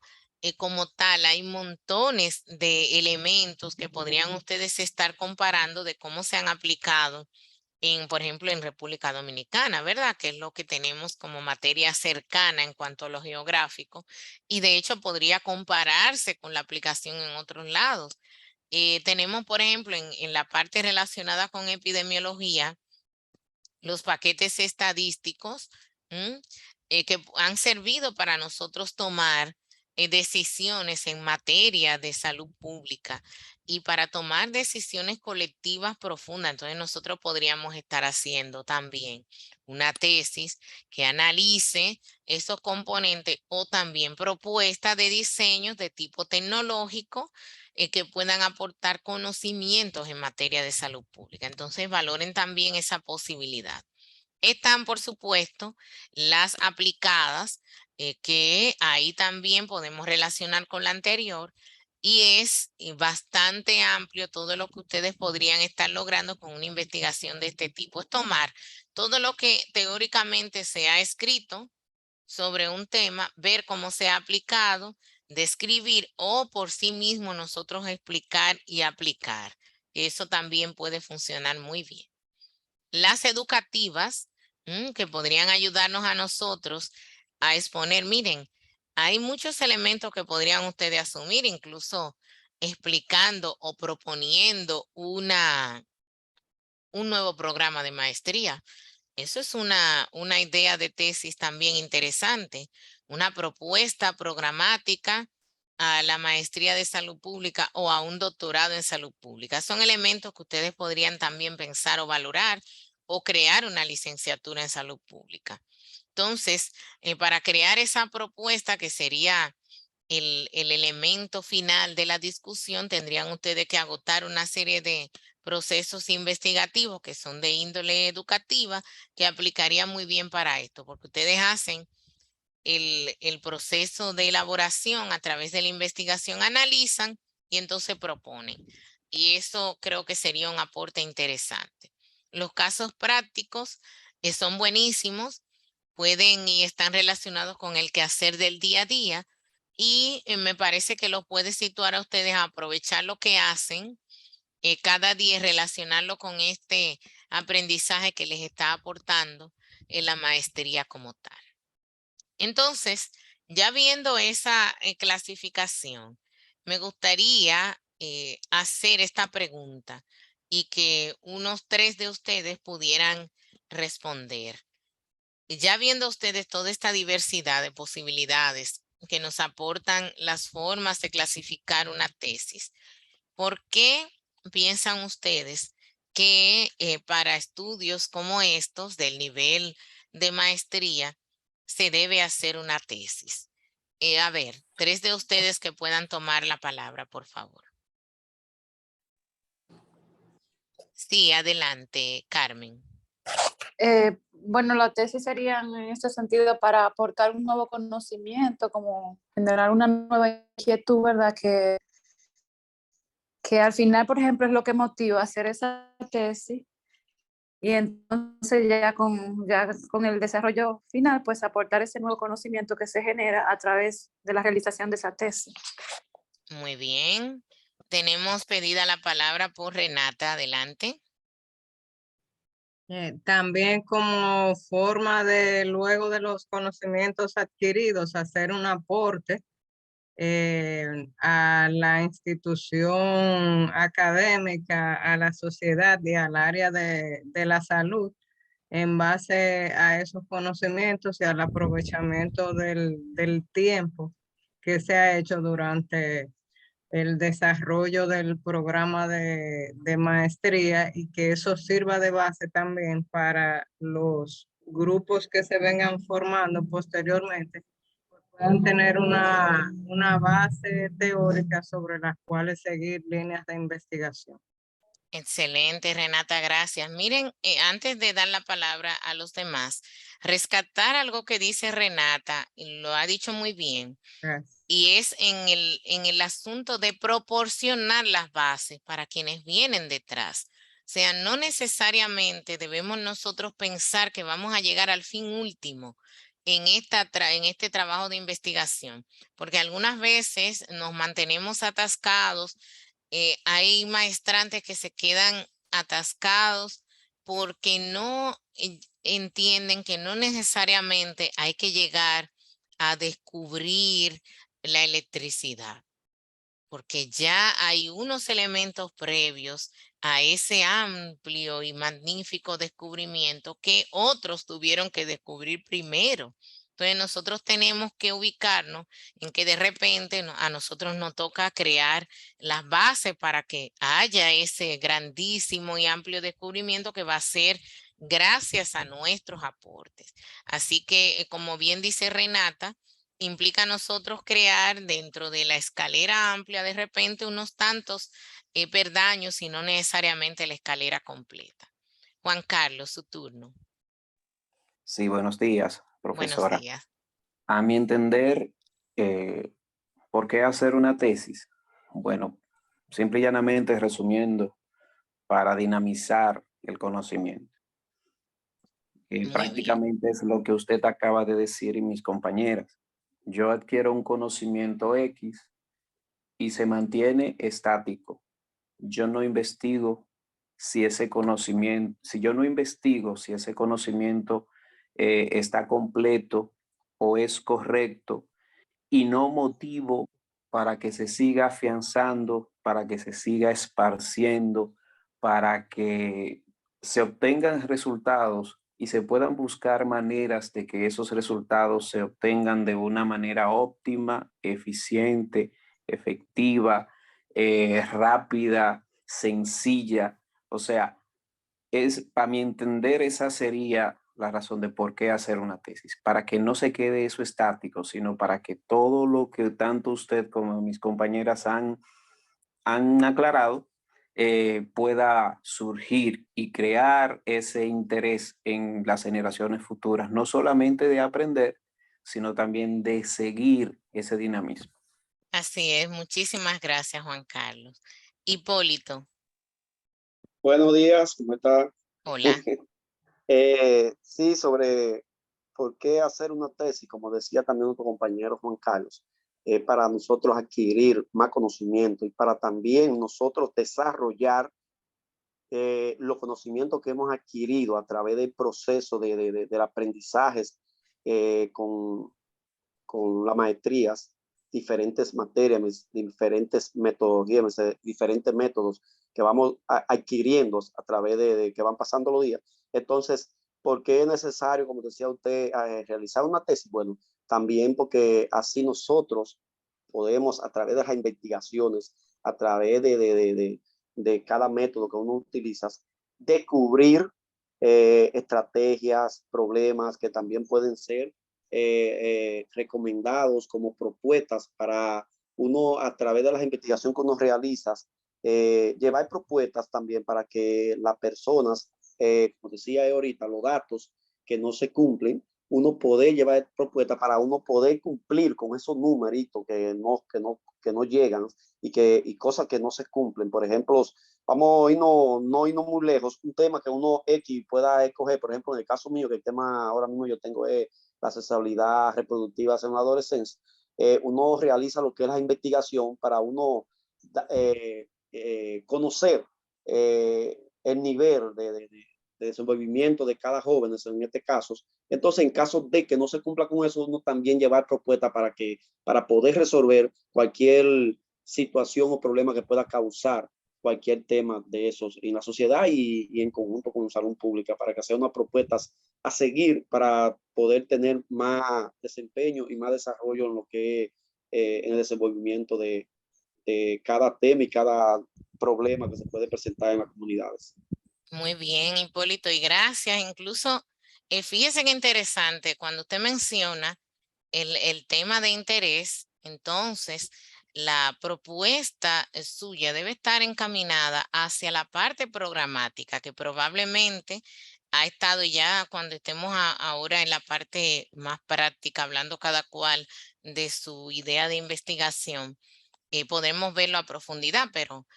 como tal, hay montones de elementos que podrían ustedes estar comparando de cómo se han aplicado por ejemplo, en República Dominicana, ¿verdad? Que es lo que tenemos como materia cercana en cuanto a lo geográfico y de hecho podría compararse con la aplicación en otros lados. Tenemos, por ejemplo, en la parte relacionada con epidemiología, los paquetes estadísticos que han servido para nosotros tomar decisiones en materia de salud pública y para tomar decisiones colectivas profundas. Entonces nosotros podríamos estar haciendo también una tesis que analice esos componentes o también propuestas de diseños de tipo tecnológico que puedan aportar conocimientos en materia de salud pública. Entonces valoren también esa posibilidad. Están, por supuesto, las aplicadas, que ahí también podemos relacionar con la anterior y es bastante amplio todo lo que ustedes podrían estar logrando con una investigación de este tipo. Es tomar todo lo que teóricamente se ha escrito sobre un tema, ver cómo se ha aplicado, describir o por sí mismo nosotros explicar y aplicar. Eso también puede funcionar muy bien. Las educativas, que podrían ayudarnos a nosotros a exponer, miren, hay muchos elementos que podrían ustedes asumir, incluso explicando o proponiendo un nuevo programa de maestría. Eso es una idea de tesis también interesante, una propuesta programática a la maestría de salud pública o a un doctorado en salud pública. Son elementos que ustedes podrían también pensar o valorar o crear una licenciatura en salud pública. Entonces, para crear esa propuesta que sería el elemento final de la discusión, tendrían ustedes que agotar una serie de procesos investigativos que son de índole educativa que aplicarían muy bien para esto, porque ustedes hacen el proceso de elaboración a través de la investigación, analizan y entonces proponen. Y eso creo que sería un aporte interesante. Los casos prácticos son buenísimos, pueden y están relacionados con el quehacer del día a día y me parece que los puede situar a ustedes a aprovechar lo que hacen cada día y relacionarlo con este aprendizaje que les está aportando en la maestría como tal. Entonces, ya viendo esa clasificación, me gustaría hacer esta pregunta y que unos 3 de ustedes pudieran responder. Ya viendo ustedes toda esta diversidad de posibilidades que nos aportan las formas de clasificar una tesis, ¿por qué piensan ustedes que para estudios como estos del nivel de maestría se debe hacer una tesis? A ver, 3 de ustedes que puedan tomar la palabra, por favor. Sí, adelante, Carmen. Bueno, la tesis sería en este sentido para aportar un nuevo conocimiento, como generar una nueva inquietud, ¿verdad? Que al final, por ejemplo, es lo que motiva hacer esa tesis. Y entonces ya con el desarrollo final, pues aportar ese nuevo conocimiento que se genera a través de la realización de esa tesis. Muy bien. Tenemos pedida la palabra por Renata. Adelante. También como forma de, luego de los conocimientos adquiridos, hacer un aporte a la institución académica, a la sociedad y al área de la salud en base a esos conocimientos y al aprovechamiento del tiempo que se ha hecho durante el desarrollo del programa de maestría, y que eso sirva de base también para los grupos que se vengan formando posteriormente, puedan tener una base teórica sobre las cuales seguir líneas de investigación. Excelente, Renata, gracias. Miren, antes de dar la palabra a los demás, rescatar algo que dice Renata, y lo ha dicho muy bien, Gracias. y es en el asunto de proporcionar las bases para quienes vienen detrás. O sea, no necesariamente debemos nosotros pensar que vamos a llegar al fin último en este trabajo de investigación, porque algunas veces nos mantenemos atascados. Hay maestrantes que se quedan atascados porque no entienden que no necesariamente hay que llegar a descubrir la electricidad, porque ya hay unos elementos previos a ese amplio y magnífico descubrimiento que otros tuvieron que descubrir primero. Entonces nosotros tenemos que ubicarnos en que de repente a nosotros nos toca crear las bases para que haya ese grandísimo y amplio descubrimiento que va a ser gracias a nuestros aportes. Así que, como bien dice Renata, implica a nosotros crear dentro de la escalera amplia de repente unos tantos peldaños y no necesariamente la escalera completa. Juan Carlos, su turno. Sí, buenos días, Buenos profesora. días. A mi entender, ¿por qué hacer una tesis? Bueno, simple y llanamente resumiendo, para dinamizar el conocimiento. Muy bien. Prácticamente es lo que usted acaba de decir y mis compañeras. Yo adquiero un conocimiento X y se mantiene estático. Yo no investigo si ese conocimiento, si yo no investigo si ese conocimiento está completo o es correcto, y no motivo para que se siga afianzando, para que se siga esparciendo, para que se obtengan resultados y se puedan buscar maneras de que esos resultados se obtengan de una manera óptima, eficiente, efectiva, rápida, sencilla. O sea, para mi entender, esa sería la razón de por qué hacer una tesis, para que no se quede eso estático, sino para que todo lo que tanto usted como mis compañeras han aclarado pueda surgir y crear ese interés en las generaciones futuras, no solamente de aprender, sino también de seguir ese dinamismo. Así es. Muchísimas gracias, Juan Carlos. Hipólito. Buenos días, ¿cómo está? Hola. Sí, sobre por qué hacer una tesis, como decía también nuestro compañero Juan Carlos, para nosotros adquirir más conocimiento y para también nosotros desarrollar los conocimientos que hemos adquirido a través del proceso del aprendizaje con las maestrías, diferentes materias, diferentes metodologías, diferentes métodos que vamos adquiriendo a través de que van pasando los días. Entonces, ¿por qué es necesario, como decía usted, realizar una tesis? Bueno, también porque así nosotros podemos, a través de las investigaciones, a través de cada método que uno utiliza, descubrir estrategias, problemas que también pueden ser recomendados como propuestas para uno, a través de las investigaciones que uno realiza, llevar propuestas también para que las personas como decía ahorita, los datos que no se cumplen, uno poder llevar propuestas para uno poder cumplir con esos numeritos que no llegan y cosas que no se cumplen. Por ejemplo, vamos a irnos muy lejos, un tema que uno X pueda escoger, por ejemplo, en el caso mío, que el tema ahora mismo yo tengo es la sexualidad reproductiva en la adolescencia. Uno realiza lo que es la investigación para uno conocer el nivel de desenvolvimiento de cada joven en este caso. Entonces, en caso de que no se cumpla con eso, uno también llevar propuestas para poder resolver cualquier situación o problema que pueda causar cualquier tema de esos en la sociedad y en conjunto con la salud pública, para que sea unas propuestas a seguir para poder tener más desempeño y más desarrollo en lo que es en el desenvolvimiento de cada tema y cada problema que se puede presentar en las comunidades. Muy bien, Hipólito, y gracias. Incluso, fíjese qué interesante, cuando usted menciona el tema de interés, entonces la propuesta suya debe estar encaminada hacia la parte programática, que probablemente ha estado ya cuando estemos ahora en la parte más práctica, hablando cada cual de su idea de investigación, podemos verlo a profundidad, pero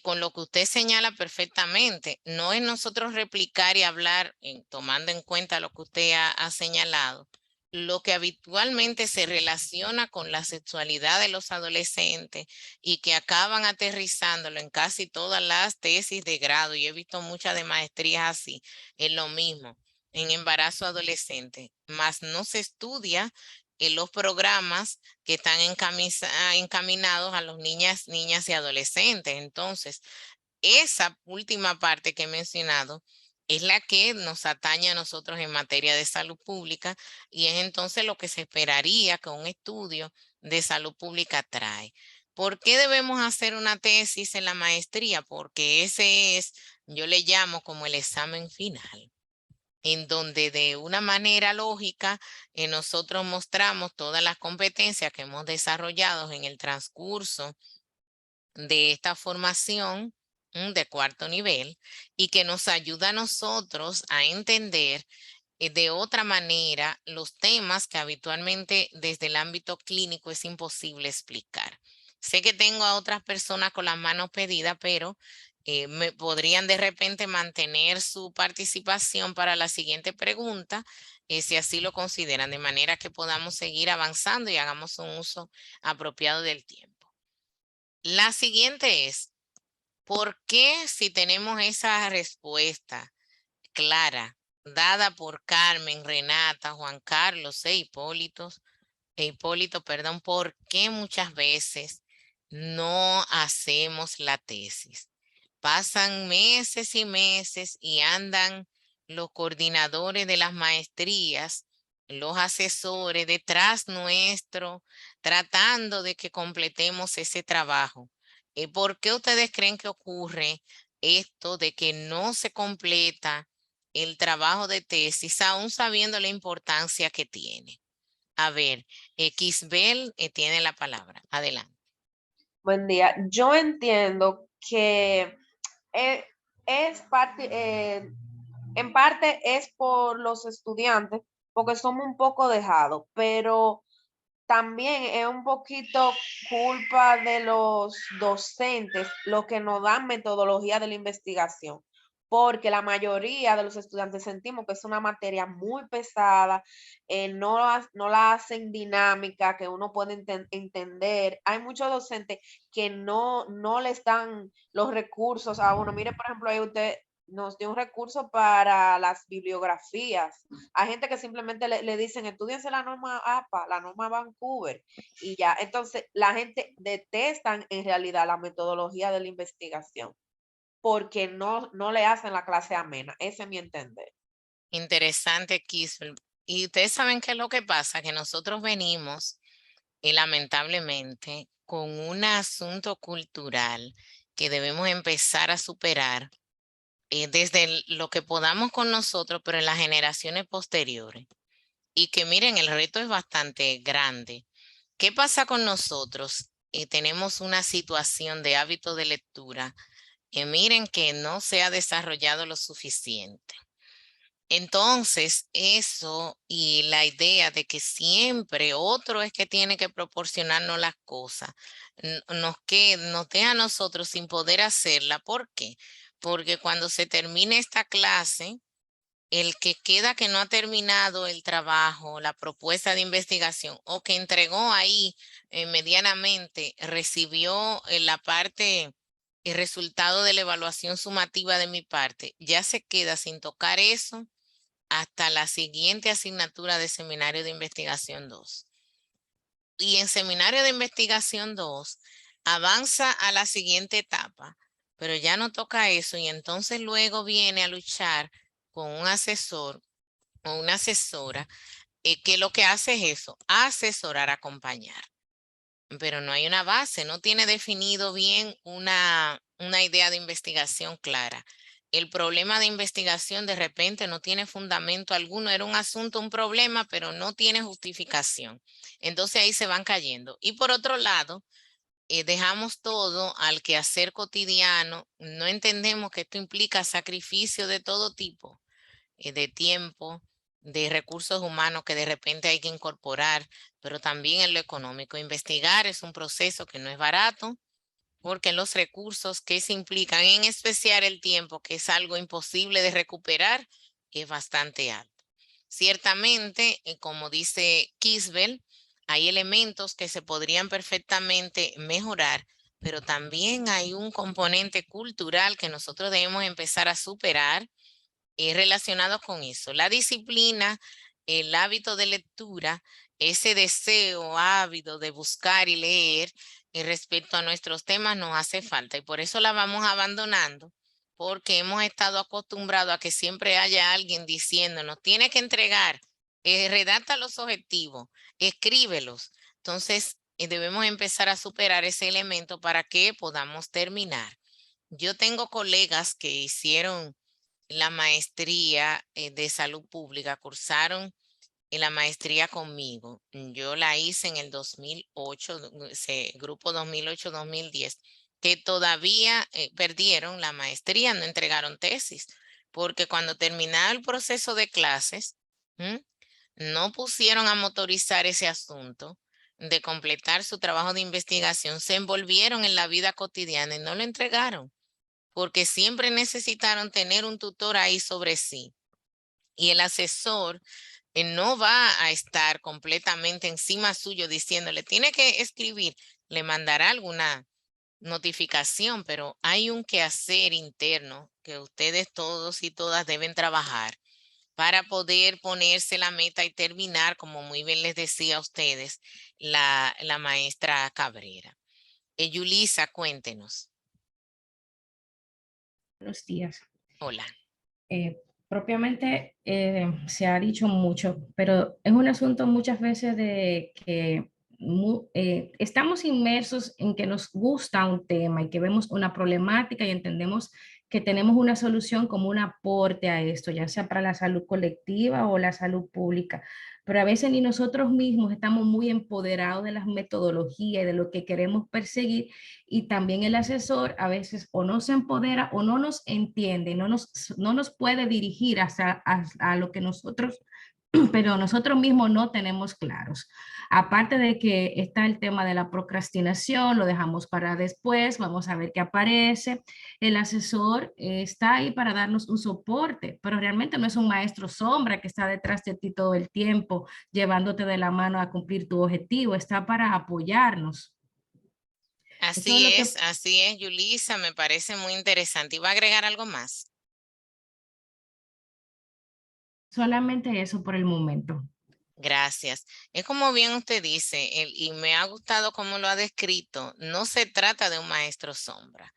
con lo que usted señala perfectamente, no es nosotros replicar y hablar, tomando en cuenta lo que usted ha señalado, lo que habitualmente se relaciona con la sexualidad de los adolescentes y que acaban aterrizándolo en casi todas las tesis de grado, y he visto muchas de maestrías así, es lo mismo, en embarazo adolescente, más no se estudia en los programas que están encaminados a los niñas y adolescentes. Entonces, esa última parte que he mencionado es la que nos atañe a nosotros en materia de salud pública, y es entonces lo que se esperaría que un estudio de salud pública trae. ¿Por qué debemos hacer una tesis en la maestría? Porque ese es, yo le llamo como el examen final, en donde de una manera lógica nosotros mostramos todas las competencias que hemos desarrollado en el transcurso de esta formación de cuarto nivel, y que nos ayuda a nosotros a entender de otra manera los temas que habitualmente desde el ámbito clínico es imposible explicar. Sé que tengo a otras personas con las manos pedidas, pero me podrían de repente mantener su participación para la siguiente pregunta, si así lo consideran, de manera que podamos seguir avanzando y hagamos un uso apropiado del tiempo. La siguiente es, ¿por qué si tenemos esa respuesta clara dada por Carmen, Renata, Juan Carlos Hipólito, perdón, por qué muchas veces no hacemos la tesis? Pasan meses y meses y andan los coordinadores de las maestrías, los asesores detrás nuestro, tratando de que completemos ese trabajo. ¿Por qué ustedes creen que ocurre esto de que no se completa el trabajo de tesis, aún sabiendo la importancia que tiene? A ver, Xbel tiene la palabra. Adelante. Buen día. Yo entiendo que es parte, en parte es por los estudiantes, porque somos un poco dejados, pero también es un poquito culpa de los docentes, los que nos dan metodología de la investigación, porque la mayoría de los estudiantes sentimos que es una materia muy pesada, no la hacen dinámica, que uno puede entender. Hay muchos docentes que no les dan los recursos a uno. Mire, por ejemplo, ahí usted nos dio un recurso para las bibliografías. Hay gente que simplemente le dicen, estudiense la norma APA, la norma Vancouver, y ya. Entonces, la gente detesta en realidad la metodología de la investigación, porque no le hacen la clase amena. Ese es mi entender. Interesante, Xbel. Y ustedes saben qué es lo que pasa, que nosotros venimos, lamentablemente, con un asunto cultural que debemos empezar a superar desde lo que podamos con nosotros, pero en las generaciones posteriores. Y que miren, el reto es bastante grande. ¿Qué pasa con nosotros? Tenemos una situación de hábito de lectura miren que no se ha desarrollado lo suficiente. Entonces, eso y la idea de que siempre otro es que tiene que proporcionarnos las cosas, nos deja a nosotros sin poder hacerla. ¿Por qué? Porque cuando se termine esta clase, el que queda que no ha terminado el trabajo, la propuesta de investigación o que entregó ahí medianamente, recibió la parte, el resultado de la evaluación sumativa de mi parte, ya se queda sin tocar eso hasta la siguiente asignatura de seminario de investigación 2. Y en seminario de investigación 2 avanza a la siguiente etapa, pero ya no toca eso y entonces luego viene a luchar con un asesor o una asesora que lo que hace es eso, asesorar, acompañar. Pero no hay una base, no tiene definido bien una idea de investigación clara. El problema de investigación de repente no tiene fundamento alguno, era un asunto, un problema, pero no tiene justificación. Entonces ahí se van cayendo. Y por otro lado, dejamos todo al quehacer cotidiano, no entendemos que esto implica sacrificio de todo tipo, de tiempo, de recursos humanos que de repente hay que incorporar, pero también en lo económico. Investigar es un proceso que no es barato, porque los recursos que se implican, en especial el tiempo, que es algo imposible de recuperar, es bastante alto. Ciertamente, como dice Kisbel, hay elementos que se podrían perfectamente mejorar, pero también hay un componente cultural que nosotros debemos empezar a superar relacionado con eso. La disciplina, el hábito de lectura, ese deseo ávido de buscar y leer respecto a nuestros temas nos hace falta y por eso la vamos abandonando, porque hemos estado acostumbrados a que siempre haya alguien diciéndonos, tiene que entregar, redacta los objetivos, escríbelos. Entonces, debemos empezar a superar ese elemento para que podamos terminar. Yo tengo colegas que hicieron la maestría de salud pública, cursaron la maestría conmigo. Yo la hice en el 2008, ese grupo 2008-2010, que todavía perdieron la maestría, no entregaron tesis, porque cuando terminaba el proceso de clases, no pusieron a motorizar ese asunto de completar su trabajo de investigación, se envolvieron en la vida cotidiana y no lo entregaron porque siempre necesitaron tener un tutor ahí sobre sí. Y el asesor no va a estar completamente encima suyo diciéndole, tiene que escribir, le mandará alguna notificación, pero hay un quehacer interno que ustedes todos y todas deben trabajar para poder ponerse la meta y terminar, como muy bien les decía a ustedes, la maestra Cabrera. Yulisa, cuéntenos. Buenos días. Hola. Propiamente se ha dicho mucho, pero es un asunto muchas veces de que estamos inmersos en que nos gusta un tema y que vemos una problemática y entendemos que tenemos una solución como un aporte a esto, ya sea para la salud colectiva o la salud pública. Pero a veces ni nosotros mismos estamos muy empoderados de las metodologías y de lo que queremos perseguir, y también el asesor a veces o no se empodera o no nos entiende, no nos puede dirigir a lo que nosotros, pero nosotros mismos no tenemos claros. Aparte de que está el tema de la procrastinación, lo dejamos para después, vamos a ver qué aparece. El asesor está ahí para darnos un soporte, pero realmente no es un maestro sombra que está detrás de ti todo el tiempo, llevándote de la mano a cumplir tu objetivo, está para apoyarnos. Así es, Yulisa, me parece muy interesante. ¿Iba a agregar algo más? Solamente eso por el momento. Gracias. Es como bien usted dice, y me ha gustado cómo lo ha descrito, no se trata de un maestro sombra,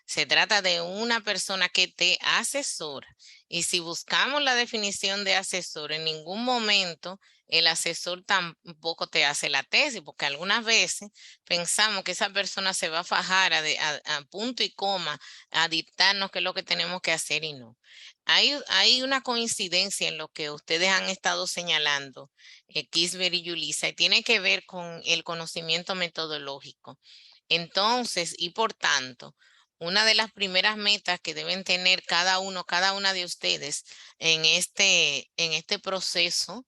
se trata de una persona que te asesora. Y si buscamos la definición de asesor, en ningún momento el asesor tampoco te hace la tesis, porque algunas veces pensamos que esa persona se va a fajar a punto y coma a dictarnos qué es lo que tenemos que hacer y no. Hay una coincidencia en lo que ustedes han estado señalando, Kisber y Yulisa, y tiene que ver con el conocimiento metodológico. Entonces, y por tanto, una de las primeras metas que deben tener cada una de ustedes en este proceso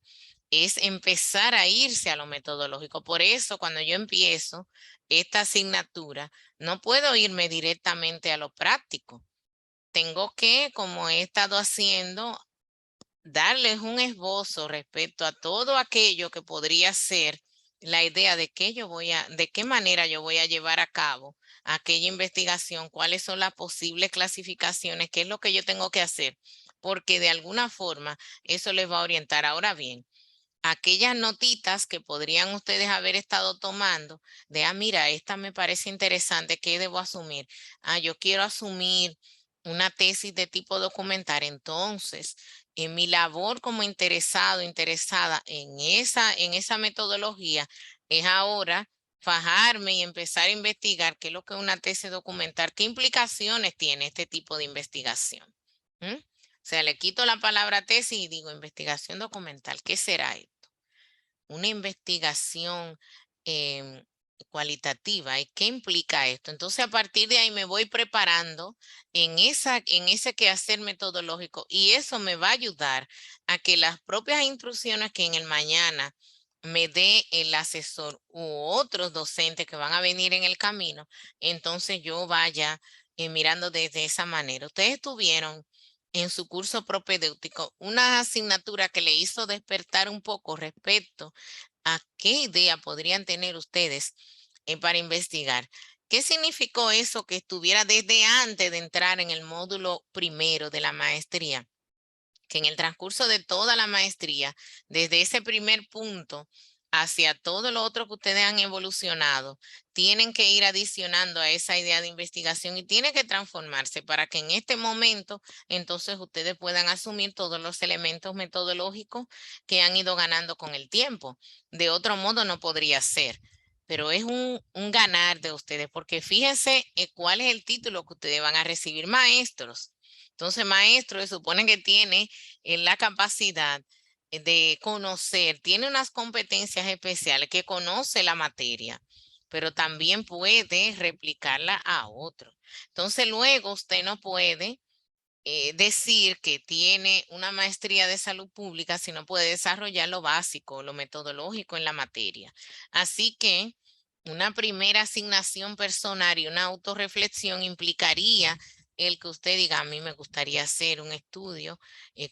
es empezar a irse a lo metodológico. Por eso, cuando yo empiezo esta asignatura, no puedo irme directamente a lo práctico. Tengo que, como he estado haciendo, darles un esbozo respecto a todo aquello que podría ser la idea de de qué manera yo voy a llevar a cabo aquella investigación, cuáles son las posibles clasificaciones, qué es lo que yo tengo que hacer, porque de alguna forma eso les va a orientar. Ahora bien, aquellas notitas que podrían ustedes haber estado tomando de, mira, esta me parece interesante, ¿qué debo asumir? Yo quiero asumir una tesis de tipo documental. Entonces, en mi labor como interesada en esa metodología, es ahora fajarme y empezar a investigar qué es lo que es una tesis documental, qué implicaciones tiene este tipo de investigación. O sea, le quito la palabra tesis y digo investigación documental. ¿Qué será esto? Una investigación cualitativa. ¿Y qué implica esto? Entonces, a partir de ahí me voy preparando en ese quehacer metodológico, y eso me va a ayudar a que las propias instrucciones que en el mañana me dé el asesor u otros docentes que van a venir en el camino, entonces yo vaya mirando desde esa manera. Ustedes tuvieron en su curso propedéutico una asignatura que le hizo despertar un poco respecto a qué idea podrían tener ustedes para investigar. ¿Qué significó eso que estuviera desde antes de entrar en el módulo primero de la maestría? Que en el transcurso de toda la maestría, desde ese primer punto hacia todo lo otro que ustedes han evolucionado, tienen que ir adicionando a esa idea de investigación y tiene que transformarse para que en este momento entonces ustedes puedan asumir todos los elementos metodológicos que han ido ganando con el tiempo. De otro modo no podría ser. Pero es un ganar de ustedes, porque fíjense cuál es el título que ustedes van a recibir: maestros. Entonces, maestro se supone que tiene la capacidad de conocer, tiene unas competencias especiales, que conoce la materia, pero también puede replicarla a otro. Entonces, luego usted no puede decir que tiene una maestría de salud pública si no puede desarrollar lo básico, lo metodológico en la materia. Así que una primera asignación personal y una autorreflexión implicaría el que usted diga: a mí me gustaría hacer un estudio,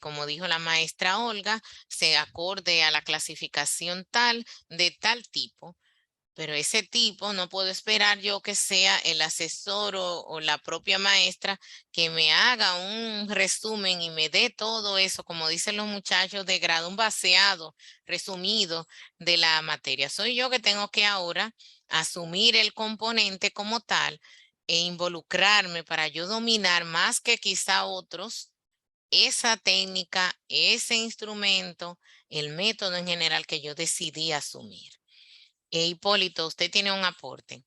como dijo la maestra Olga, se acorde a la clasificación tal, de tal tipo. Pero ese tipo no puedo esperar yo que sea el asesor o la propia maestra que me haga un resumen y me dé todo eso, como dicen los muchachos de grado, un vaciado resumido de la materia. Soy yo que tengo que ahora asumir el componente como tal e involucrarme para yo dominar más que quizá otros esa técnica, ese instrumento, el método en general que yo decidí asumir. Hipólito, usted tiene un aporte.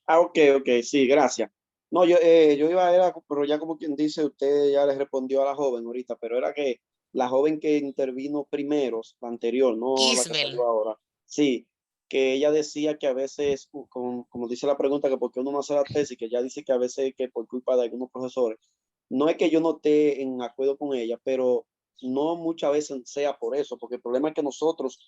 Ok, sí, gracias. No, yo iba a era, pero ya como quien dice, usted ya le respondió a la joven ahorita, pero era que la joven que intervino primero, la anterior, no la que Isbel. salió ahora, sí, que ella decía que a veces, como dice la pregunta, que por qué uno no hace la tesis, que ella dice que a veces que por culpa de algunos profesores, no es que yo no esté en acuerdo con ella, pero no muchas veces sea por eso, porque el problema es que nosotros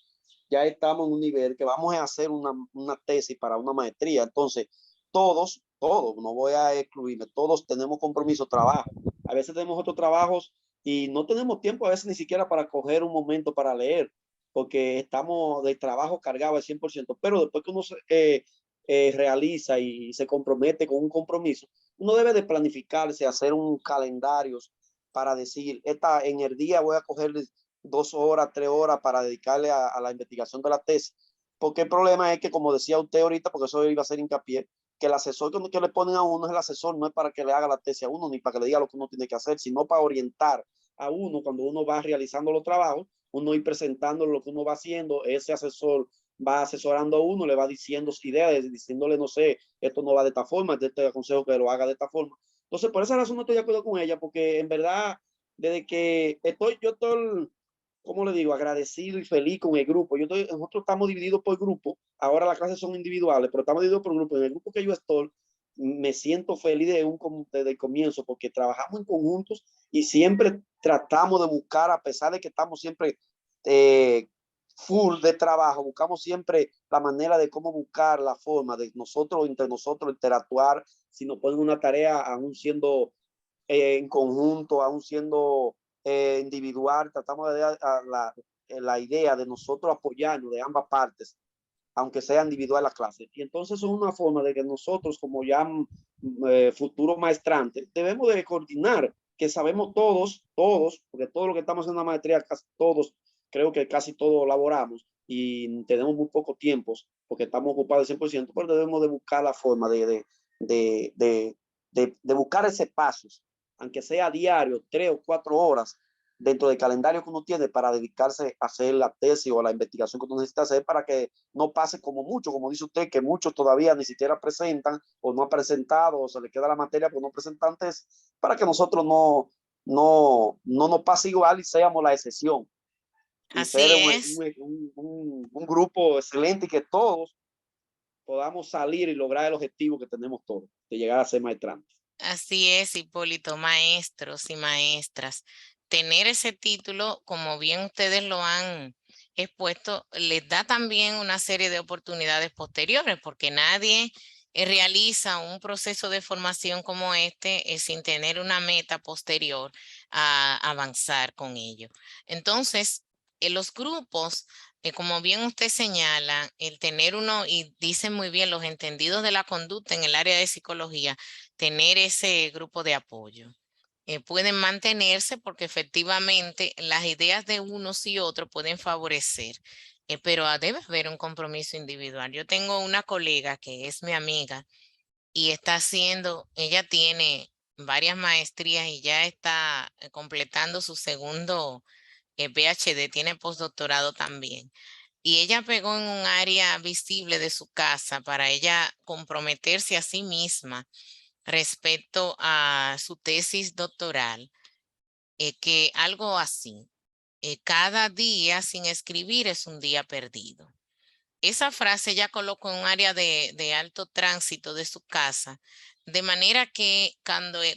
ya estamos en un nivel que vamos a hacer una tesis para una maestría, entonces todos, no voy a excluirme, todos tenemos compromiso, trabajo. A veces tenemos otros trabajos y no tenemos tiempo a veces ni siquiera para coger un momento para leer, porque estamos de trabajo cargado al 100%, pero después que uno realiza y se compromete con un compromiso, uno debe de planificarse, hacer un calendario para decir, en el día voy a coger 2 horas, 3 horas para dedicarle a la investigación de la tesis, porque el problema es que, como decía usted ahorita, porque eso iba a ser hincapié, que el asesor que le ponen a uno es el asesor, no es para que le haga la tesis a uno, ni para que le diga lo que uno tiene que hacer, sino para orientar a uno cuando uno va realizando los trabajos, uno ir presentando lo que uno va haciendo, ese asesor va asesorando a uno, le va diciendo ideas, diciéndole, no sé, esto no va de esta forma, te aconsejo que lo haga de esta forma. Entonces, por esa razón no estoy de acuerdo con ella, porque en verdad, desde que yo estoy, ¿cómo le digo?, agradecido y feliz con el grupo. Nosotros estamos divididos por grupo. Ahora las clases son individuales, pero estamos divididos por grupo. En el grupo que yo estoy, me siento feliz desde el comienzo porque trabajamos en conjuntos y siempre tratamos de buscar, a pesar de que estamos siempre full de trabajo, buscamos siempre la manera de cómo buscar la forma de nosotros, entre nosotros, interactuar. Si nos ponen una tarea, aún siendo en conjunto, aún siendo individual, tratamos de dar la idea de nosotros apoyarnos de ambas partes, aunque sea individual la clase. Y entonces es una forma de que nosotros, como ya futuros maestrantes, debemos de coordinar, que sabemos todos, porque todo lo que estamos en una maestría, casi todos, creo que casi todos laboramos y tenemos muy poco tiempo porque estamos ocupados al 100%, pero debemos de buscar la forma de buscar ese paso, aunque sea diario, 3 o 4 horas, dentro del calendario que uno tiene para dedicarse a hacer la tesis o la investigación que uno necesita hacer, para que no pase como mucho, como dice usted, que muchos todavía ni siquiera presentan o no han presentado o se le queda la materia por no presentantes, para que nosotros no nos pase igual y seamos la excepción. Y Así ser es. un grupo excelente y que todos podamos salir y lograr el objetivo que tenemos todos, de llegar a ser maestrantes. Así es, Hipólito, maestros y maestras. Tener ese título, como bien ustedes lo han expuesto, les da también una serie de oportunidades posteriores, porque nadie realiza un proceso de formación como este sin tener una meta posterior a avanzar con ello. Entonces, en los grupos, como bien usted señala, el tener uno, y dicen muy bien, los entendidos de la conducta en el área de psicología, tener ese grupo de apoyo. Pueden mantenerse porque efectivamente las ideas de unos y otros pueden favorecer, pero debe haber un compromiso individual. Yo tengo una colega que es mi amiga y está haciendo, ella tiene varias maestrías y ya está completando su segundo PhD, tiene postdoctorado también. Y ella pegó en un área visible de su casa para ella comprometerse a sí misma respecto a su tesis doctoral, que algo así, cada día sin escribir es un día perdido. Esa frase ella colocó en un área de alto tránsito de su casa, de manera que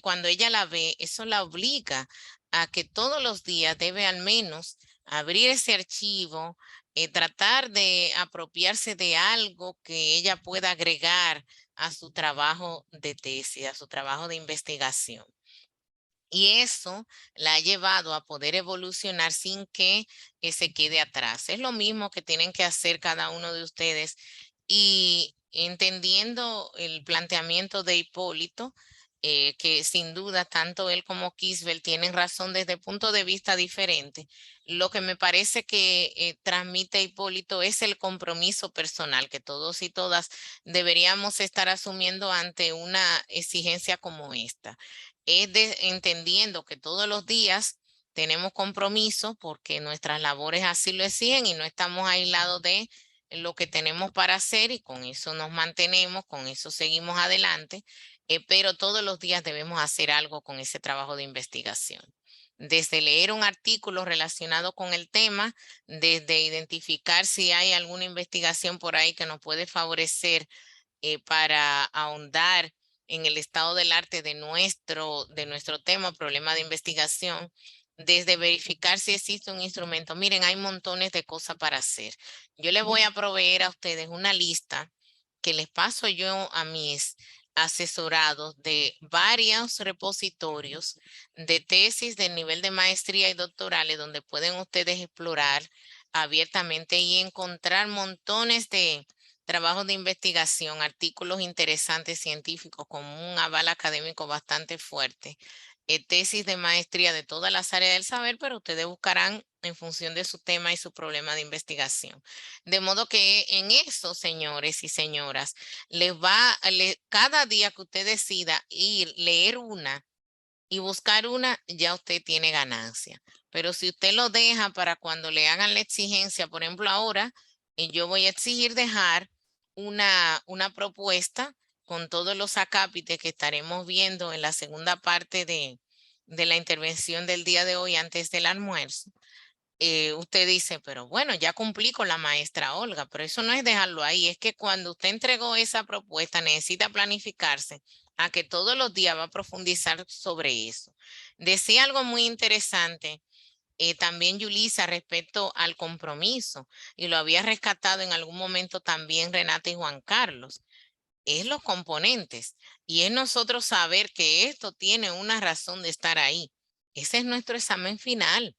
cuando ella la ve, eso la obliga a que todos los días debe al menos abrir ese archivo, tratar de apropiarse de algo que ella pueda agregar a su trabajo de tesis, a su trabajo de investigación. Y eso la ha llevado a poder evolucionar sin que se quede atrás. Es lo mismo que tienen que hacer cada uno de ustedes. Y entendiendo el planteamiento de Hipólito, que sin duda tanto él como Kisbel tienen razón desde punto de vista diferente, lo que me parece que transmite Hipólito es el compromiso personal que todos y todas deberíamos estar asumiendo ante una exigencia como esta. Es entendiendo que todos los días tenemos compromiso porque nuestras labores así lo exigen y no estamos aislados de lo que tenemos para hacer y con eso nos mantenemos, con eso seguimos adelante, pero todos los días debemos hacer algo con ese trabajo de investigación. Desde leer un artículo relacionado con el tema, desde identificar si hay alguna investigación por ahí que nos puede favorecer para ahondar en el estado del arte de nuestro tema, problema de investigación, desde verificar si existe un instrumento. Miren, hay montones de cosas para hacer. Yo les voy a proveer a ustedes una lista que les paso yo a mis asesorados de varios repositorios de tesis de nivel de maestría y doctorales donde pueden ustedes explorar abiertamente y encontrar montones de trabajos de investigación, artículos interesantes científicos con un aval académico bastante fuerte, tesis de maestría de todas las áreas del saber, pero ustedes buscarán en función de su tema y su problema de investigación. De modo que en eso, señores y señoras, cada día que usted decida ir, leer una y buscar una, ya usted tiene ganancia. Pero si usted lo deja para cuando le hagan la exigencia, por ejemplo, ahora, yo voy a exigir dejar una propuesta con todos los acápites que estaremos viendo en la segunda parte de la intervención del día de hoy antes del almuerzo. usted dice, pero bueno, ya cumplí con la maestra Olga, pero eso no es dejarlo ahí, es que cuando usted entregó esa propuesta necesita planificarse a que todos los días va a profundizar sobre eso. Decía algo muy interesante también Yulisa respecto al compromiso, y lo había rescatado en algún momento también Renata y Juan Carlos, es los componentes, y es nosotros saber que esto tiene una razón de estar ahí. Ese es nuestro examen final,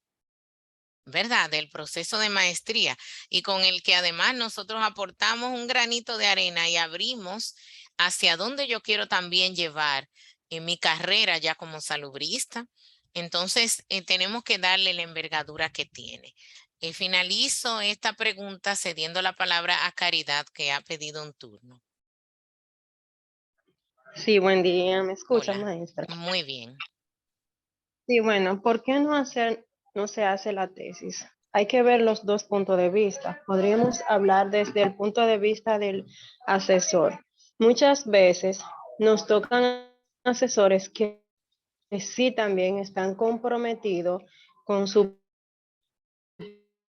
¿verdad? Del proceso de maestría, y con el que además nosotros aportamos un granito de arena y abrimos hacia dónde yo quiero también llevar en mi carrera ya como salubrista. Entonces, tenemos que darle la envergadura que tiene. Finalizo esta pregunta cediendo la palabra a Caridad, que ha pedido un turno. Sí, buen día. ¿Me escucha, Hola, maestra? muy bien. Sí, bueno, ¿por qué no se hace la tesis? Hay que ver los dos puntos de vista. Podríamos hablar desde el punto de vista del asesor. Muchas veces nos tocan asesores que sí también están comprometidos con su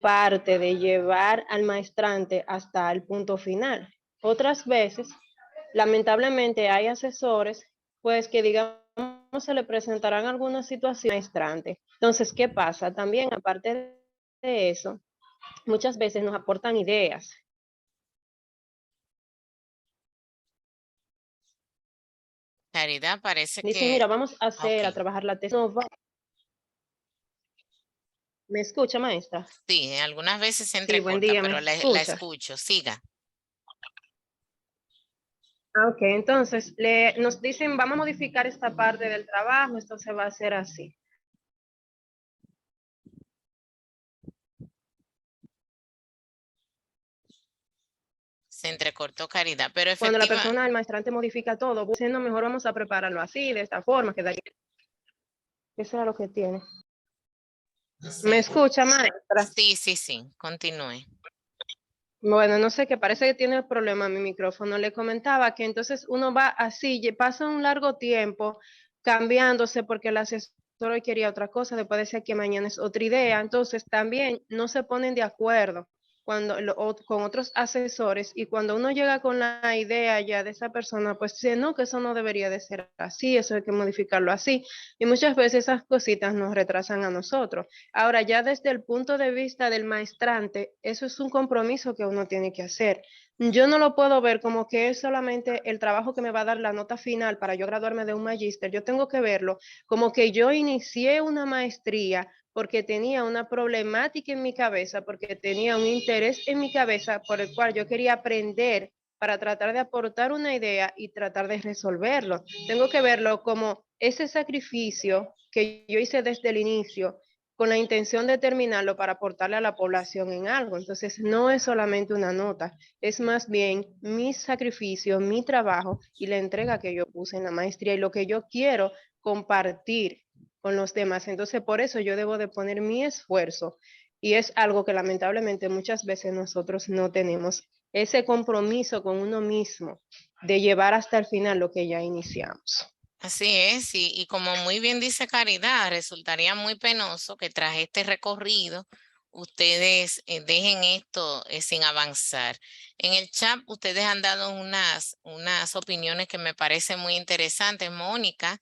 parte de llevar al maestrante hasta el punto final. Otras veces, lamentablemente, hay asesores, pues que digamos se le presentarán algunas situaciones maestrantes. Entonces, ¿qué pasa? También, aparte de eso, muchas veces nos aportan ideas. Caridad, parece Dicen, que... mira, vamos a hacer, a Ok, trabajar la tesis. No, ¿me escucha, maestra? sí, algunas veces se Sí, buen entrecorta, día, ¿me pero la escucha? escucho. Siga. Ah, ok, entonces nos dicen, vamos a modificar esta parte del trabajo, esto se va a hacer así. Se entrecortó Caridad, pero Cuando la efectiva... persona, el maestrante modifica todo, diciendo mejor vamos a prepararlo así, de esta forma, que daría. Eso era lo que tiene. Sí, ¿Me escucha, maestra? sí, continúe. Bueno, no sé, que parece que tiene el problema mi micrófono. Le comentaba que entonces uno va así, pasa un largo tiempo cambiándose porque el asesor hoy quería otra cosa, después decía que mañana es otra idea. Entonces también no se ponen de acuerdo con otros asesores, y cuando uno llega con la idea ya de esa persona, pues dice, no, que eso no debería de ser así, eso hay que modificarlo así. Y muchas veces esas cositas nos retrasan a nosotros. Ahora, ya desde el punto de vista del maestrante, eso es un compromiso que uno tiene que hacer. Yo no lo puedo ver como que es solamente el trabajo que me va a dar la nota final para yo graduarme de un magíster. Yo tengo que verlo como que yo inicié una maestría porque tenía una problemática en mi cabeza, porque tenía un interés en mi cabeza por el cual yo quería aprender para tratar de aportar una idea y tratar de resolverlo. Tengo que verlo como ese sacrificio que yo hice desde el inicio, con la intención de terminarlo para aportarle a la población en algo. Entonces, no es solamente una nota, es más bien mi sacrificio, mi trabajo y la entrega que yo puse en la maestría y lo que yo quiero compartir con los demás. Entonces, por eso yo debo de poner mi esfuerzo, y es algo que lamentablemente muchas veces nosotros no tenemos, ese compromiso con uno mismo de llevar hasta el final lo que ya iniciamos. Así es, y como muy bien dice Caridad, resultaría muy penoso que tras este recorrido ustedes dejen esto sin avanzar. En el chat ustedes han dado unas opiniones que me parecen muy interesantes. Mónica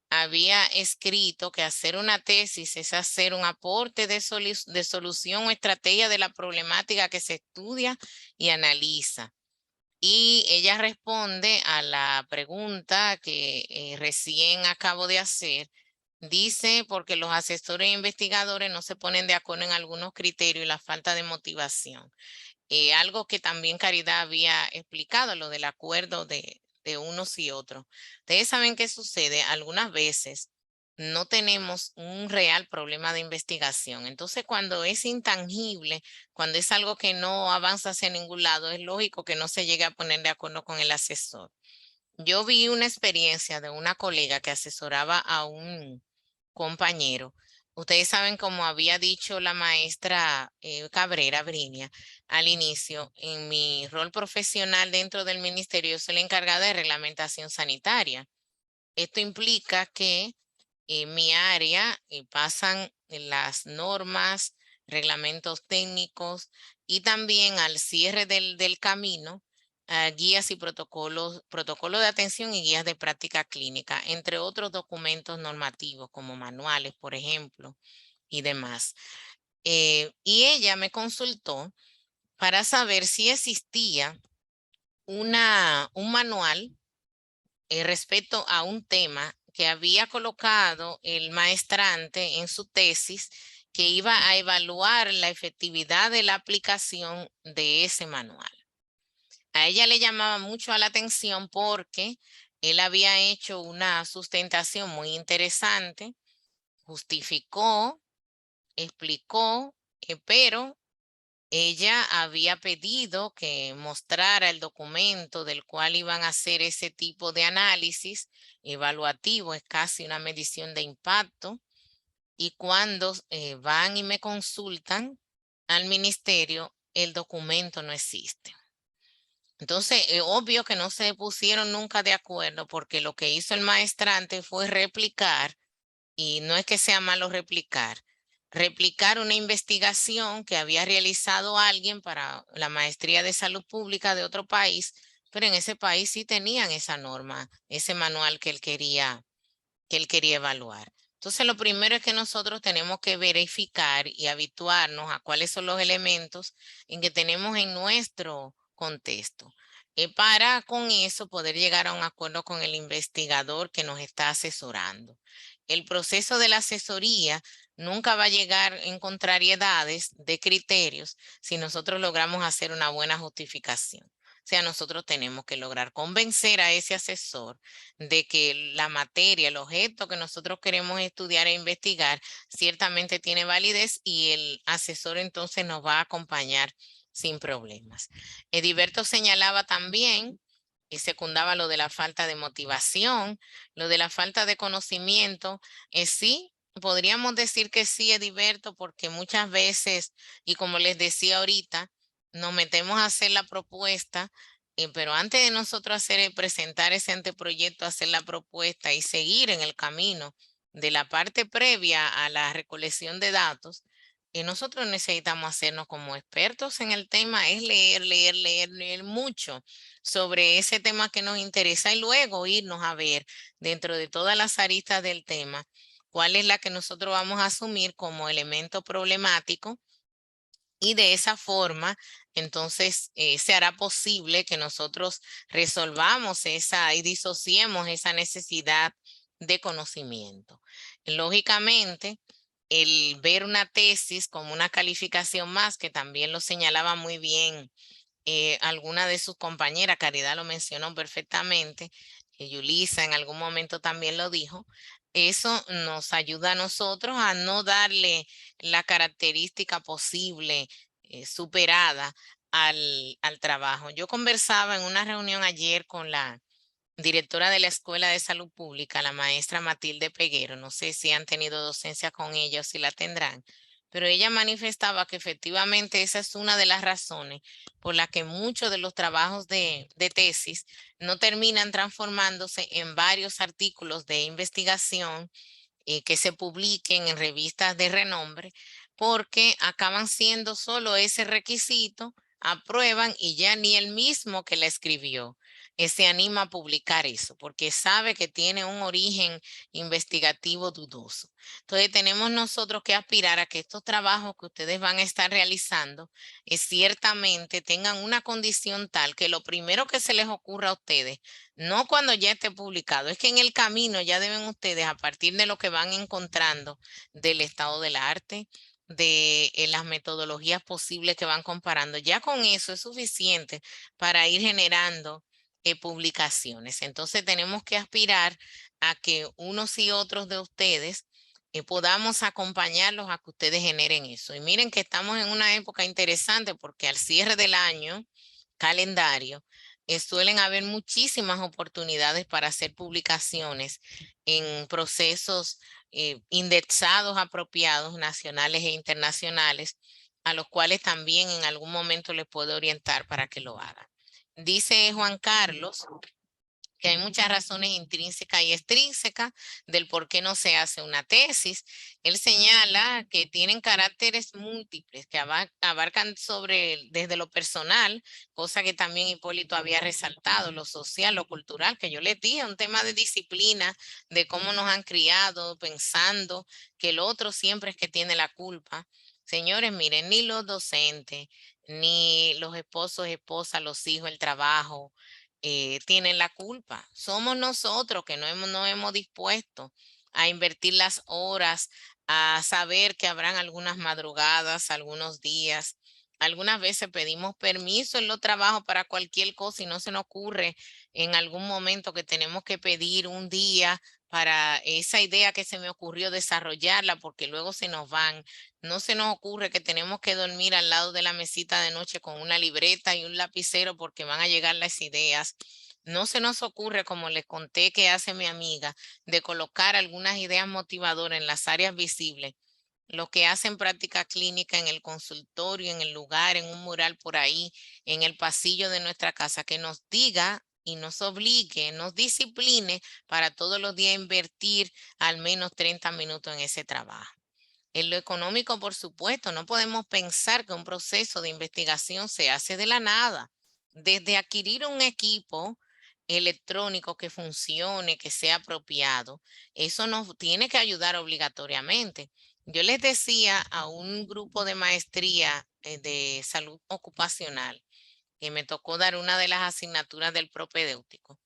había escrito que hacer una tesis es hacer un aporte de solución o estrategia de la problemática que se estudia y analiza. Y ella responde a la pregunta que recién acabo de hacer. Dice, porque los asesores e investigadores no se ponen de acuerdo en algunos criterios y la falta de motivación. Algo que también Caridad había explicado, lo del acuerdo de unos y otros. Ustedes saben qué sucede algunas veces. No tenemos un real problema de investigación. Entonces, cuando es intangible, cuando es algo que no avanza hacia ningún lado, es lógico que no se llegue a poner de acuerdo con el asesor. Yo vi una experiencia de una colega que asesoraba a un compañero. Ustedes saben, como había dicho la maestra Cabrera Brinia al inicio, en mi rol profesional dentro del ministerio, yo soy la encargada de reglamentación sanitaria. Esto implica que en mi área pasan las normas reglamentos técnicos y también al cierre del camino, guías y protocolos de atención y guías de práctica clínica, entre otros documentos normativos como manuales, por ejemplo, y demás. Y ella me consultó para saber si existía un manual respecto a un tema que había colocado el maestrante en su tesis, que iba a evaluar la efectividad de la aplicación de ese manual. A ella le llamaba mucho la atención porque él había hecho una sustentación muy interesante, justificó, explicó, pero ella había pedido que mostrara el documento del cual iban a hacer ese tipo de análisis evaluativo, es casi una medición de impacto. Y cuando van y me consultan al ministerio, el documento no existe. Entonces, es obvio que no se pusieron nunca de acuerdo, porque lo que hizo el maestrante fue replicar, y no es que sea malo replicar una investigación que había realizado alguien para la maestría de salud pública de otro país, pero en ese país sí tenían esa norma, ese manual que él quería evaluar. Entonces, lo primero es que nosotros tenemos que verificar y habituarnos a cuáles son los elementos en que tenemos en nuestro contexto, para con eso poder llegar a un acuerdo con el investigador que nos está asesorando. El proceso de la asesoría nunca va a llegar en contrariedades de criterios si nosotros logramos hacer una buena justificación. O sea, nosotros tenemos que lograr convencer a ese asesor de que la materia, el objeto que nosotros queremos estudiar e investigar, ciertamente tiene validez, y el asesor entonces nos va a acompañar sin problemas. Ediberto señalaba también y secundaba lo de la falta de motivación, lo de la falta de conocimiento. Sí, podríamos decir que sí, Ediberto, porque muchas veces, y como les decía ahorita, nos metemos a hacer la propuesta, pero antes de nosotros presentar ese anteproyecto, hacer la propuesta y seguir en el camino de la parte previa a la recolección de datos, nosotros necesitamos hacernos como expertos en el tema, es leer mucho sobre ese tema que nos interesa, y luego irnos a ver dentro de todas las aristas del tema cuál es la que nosotros vamos a asumir como elemento problemático, y de esa forma entonces se hará posible que nosotros resolvamos y disociemos esa necesidad de conocimiento. Lógicamente, el ver una tesis como una calificación más, que también lo señalaba muy bien alguna de sus compañeras, Caridad lo mencionó perfectamente, Yulisa en algún momento también lo dijo, eso nos ayuda a nosotros a no darle la característica posible superada al trabajo. Yo conversaba en una reunión ayer con la directora de la Escuela de Salud Pública, la maestra Matilde Peguero. No sé si han tenido docencia con ella o si la tendrán, pero ella manifestaba que efectivamente esa es una de las razones por las que muchos de los trabajos de tesis no terminan transformándose en varios artículos de investigación que se publiquen en revistas de renombre, porque acaban siendo solo ese requisito, aprueban y ya ni el mismo que la escribió se anima a publicar eso, porque sabe que tiene un origen investigativo dudoso. Entonces tenemos nosotros que aspirar a que estos trabajos que ustedes van a estar realizando ciertamente tengan una condición tal que lo primero que se les ocurra a ustedes, no cuando ya esté publicado, es que en el camino ya deben ustedes, a partir de lo que van encontrando del estado del arte, de las metodologías posibles que van comparando, ya con eso es suficiente para ir generando publicaciones. Entonces tenemos que aspirar a que unos y otros de ustedes podamos acompañarlos a que ustedes generen eso. Y miren que estamos en una época interesante, porque al cierre del año calendario suelen haber muchísimas oportunidades para hacer publicaciones en procesos indexados apropiados, nacionales e internacionales, a los cuales también en algún momento les puedo orientar para que lo hagan. Dice Juan Carlos que hay muchas razones intrínsecas y extrínsecas del por qué no se hace una tesis. Él señala que tienen caracteres múltiples, que abarcan desde lo personal, cosa que también Hipólito había resaltado, lo social, lo cultural, que yo les dije, un tema de disciplina, de cómo nos han criado, pensando que el otro siempre es que tiene la culpa. Señores, miren, ni los docentes, ni los esposos, esposas, los hijos, el trabajo, tienen la culpa. Somos nosotros que no hemos dispuesto a invertir las horas, a saber que habrán algunas madrugadas, algunos días. Algunas veces pedimos permiso en los trabajos para cualquier cosa y no se nos ocurre en algún momento que tenemos que pedir un día para esa idea que se me ocurrió desarrollarla porque luego se nos van. No se nos ocurre que tenemos que dormir al lado de la mesita de noche con una libreta y un lapicero porque van a llegar las ideas. No se nos ocurre, como les conté que hace mi amiga, de colocar algunas ideas motivadoras en las áreas visibles. Los que hacen práctica clínica en el consultorio, en el lugar, en un mural por ahí, en el pasillo de nuestra casa, que nos diga y nos obligue, nos discipline para todos los días invertir al menos 30 minutos en ese trabajo. En lo económico, por supuesto, no podemos pensar que un proceso de investigación se hace de la nada. Desde adquirir un equipo electrónico que funcione, que sea apropiado, eso nos tiene que ayudar obligatoriamente. Yo les decía a un grupo de maestría de salud ocupacional que me tocó dar una de las asignaturas del propedéutico,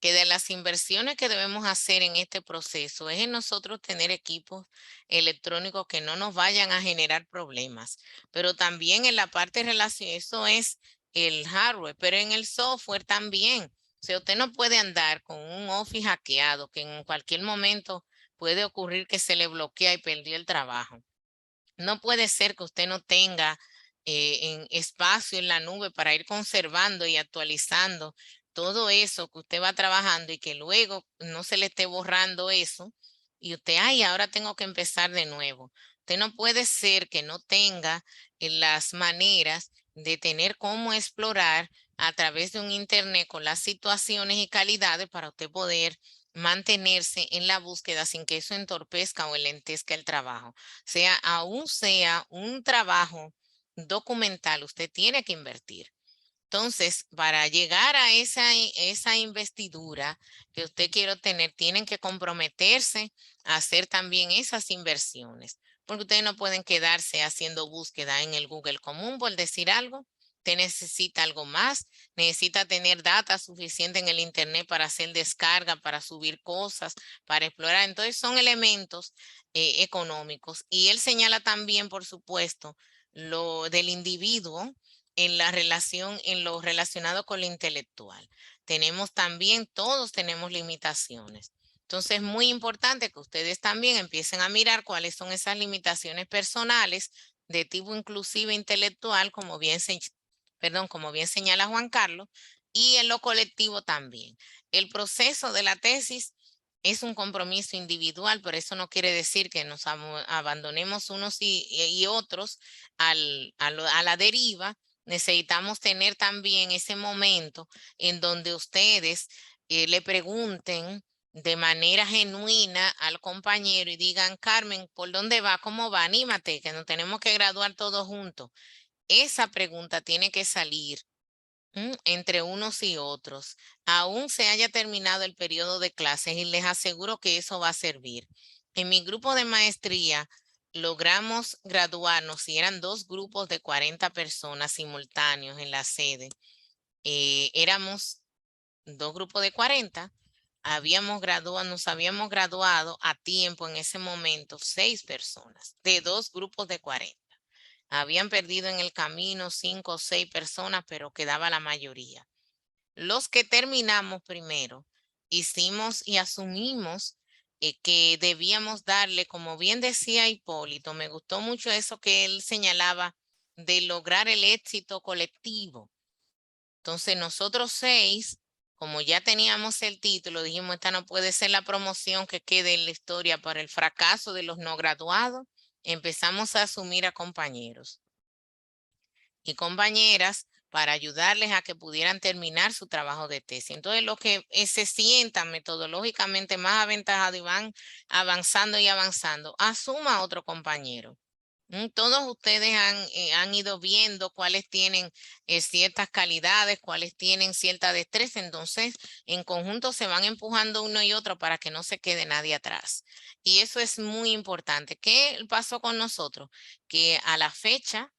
que de las inversiones que debemos hacer en este proceso es en nosotros tener equipos electrónicos que no nos vayan a generar problemas, pero también en la parte relacionada, eso es el hardware, pero en el software también. O sea, usted no puede andar con un Office hackeado que en cualquier momento puede ocurrir que se le bloquea y perdió el trabajo. No puede ser que usted no tenga en espacio en la nube para ir conservando y actualizando todo eso que usted va trabajando y que luego no se le esté borrando eso y usted, ay, ahora tengo que empezar de nuevo. Usted no puede ser que no tenga las maneras de tener cómo explorar a través de un internet con las situaciones y calidades para usted poder mantenerse en la búsqueda sin que eso entorpezca o lentezca el trabajo. Aún sea un trabajo documental, usted tiene que invertir. Entonces, para llegar a esa investidura que usted quiere obtener, tienen que comprometerse a hacer también esas inversiones, porque ustedes no pueden quedarse haciendo búsqueda en el Google común, por decir algo. Usted necesita algo más, necesita tener data suficiente en el Internet para hacer descarga, para subir cosas, para explorar. Entonces, son elementos económicos. Y él señala también, por supuesto, lo del individuo en la relación, en lo relacionado con lo intelectual. Todos tenemos limitaciones. Entonces es muy importante que ustedes también empiecen a mirar cuáles son esas limitaciones personales de tipo inclusive intelectual, como bien señala Juan Carlos, y en lo colectivo también. El proceso de la tesis es un compromiso individual, pero eso no quiere decir que nos abandonemos unos y otros a la deriva. Necesitamos tener también ese momento en donde ustedes le pregunten de manera genuina al compañero y digan, Carmen, ¿por dónde va? ¿Cómo va? Anímate, que nos tenemos que graduar todos juntos. Esa pregunta tiene que salir entre unos y otros, aún se haya terminado el periodo de clases, y les aseguro que eso va a servir. En mi grupo de maestría logramos graduarnos y eran 2 grupos de 40 personas simultáneos en la sede. Éramos 2 grupos de 40, nos habíamos graduado a tiempo en ese momento 6 personas de 2 grupos de 40. Habían perdido en el camino 5 o 6 personas, pero quedaba la mayoría. Los que terminamos primero, hicimos y asumimos que debíamos darle, como bien decía Hipólito, me gustó mucho eso que él señalaba de lograr el éxito colectivo. Entonces nosotros 6, como ya teníamos el título, dijimos, esta no puede ser la promoción que quede en la historia para el fracaso de los no graduados. Empezamos a asumir a compañeros y compañeras para ayudarles a que pudieran terminar su trabajo de tesis. Entonces, los que se sientan metodológicamente más aventajados y van avanzando y avanzando, asuma a otro compañero. Todos ustedes han ido viendo cuáles tienen ciertas calidades, cuáles tienen cierta destreza, entonces en conjunto se van empujando uno y otro para que no se quede nadie atrás. Y eso es muy importante. ¿Qué pasó con nosotros? Que a la fecha,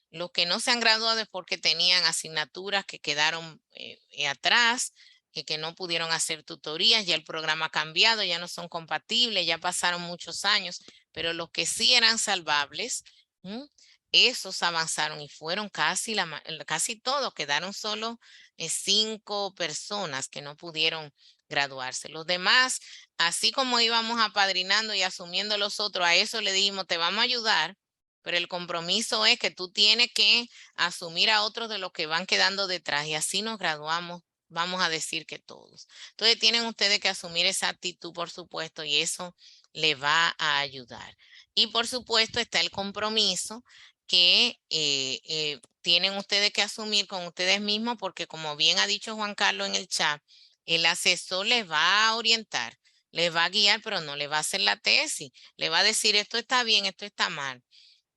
los que no se han graduado es porque tenían asignaturas que quedaron atrás, que no pudieron hacer tutorías, ya el programa ha cambiado, ya no son compatibles, ya pasaron muchos años, pero los que sí eran salvables, esos avanzaron y fueron casi todos, quedaron solo 5 personas que no pudieron graduarse. Los demás, así como íbamos apadrinando y asumiendo los otros, a eso le dijimos, te vamos a ayudar, pero el compromiso es que tú tienes que asumir a otros de los que van quedando detrás y así nos graduamos, vamos a decir que todos. Entonces tienen ustedes que asumir esa actitud, por supuesto, y eso le va a ayudar. Y por supuesto está el compromiso que tienen ustedes que asumir con ustedes mismos, porque como bien ha dicho Juan Carlos en el chat, el asesor les va a orientar, les va a guiar, pero no le va a hacer la tesis. Le va a decir esto está bien, esto está mal.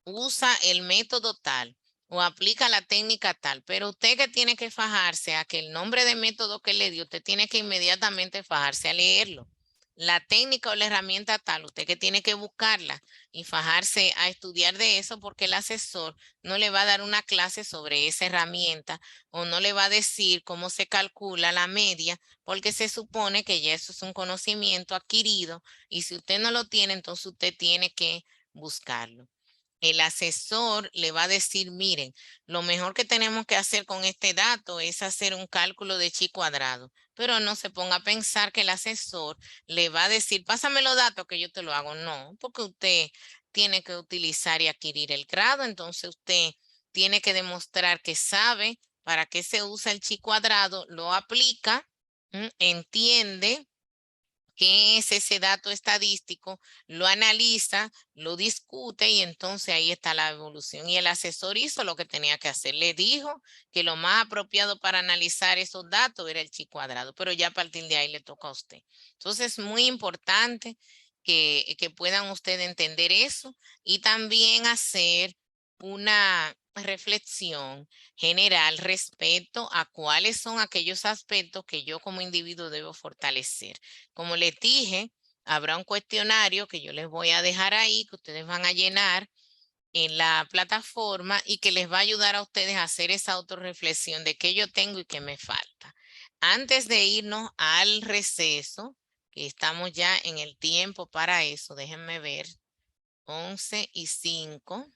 Usa el método tal o aplica la técnica tal, pero usted que tiene que fajarse a que el nombre de método que le dio, usted tiene que inmediatamente fajarse a leerlo. La técnica o la herramienta tal, usted que tiene que buscarla y fajarse a estudiar de eso, porque el asesor no le va a dar una clase sobre esa herramienta o no le va a decir cómo se calcula la media, porque se supone que ya eso es un conocimiento adquirido y si usted no lo tiene, entonces usted tiene que buscarlo. El asesor le va a decir, miren, lo mejor que tenemos que hacer con este dato es hacer un cálculo de chi cuadrado, pero no se ponga a pensar que el asesor le va a decir, pásame los datos que yo te lo hago. No, porque usted tiene que utilizar y adquirir el grado, entonces usted tiene que demostrar que sabe para qué se usa el chi cuadrado, lo aplica, entiende qué es ese dato estadístico, lo analiza, lo discute y entonces ahí está la evolución. Y el asesor hizo lo que tenía que hacer. Le dijo que lo más apropiado para analizar esos datos era el chi cuadrado, pero ya a partir de ahí le toca a usted. Entonces es muy importante que puedan ustedes entender eso y también hacer una reflexión general respecto a cuáles son aquellos aspectos que yo como individuo debo fortalecer. Como les dije, habrá un cuestionario que yo les voy a dejar ahí, que ustedes van a llenar en la plataforma y que les va a ayudar a ustedes a hacer esa autorreflexión de qué yo tengo y qué me falta. Antes de irnos al receso, que estamos ya en el tiempo para eso, déjenme ver, 11:05.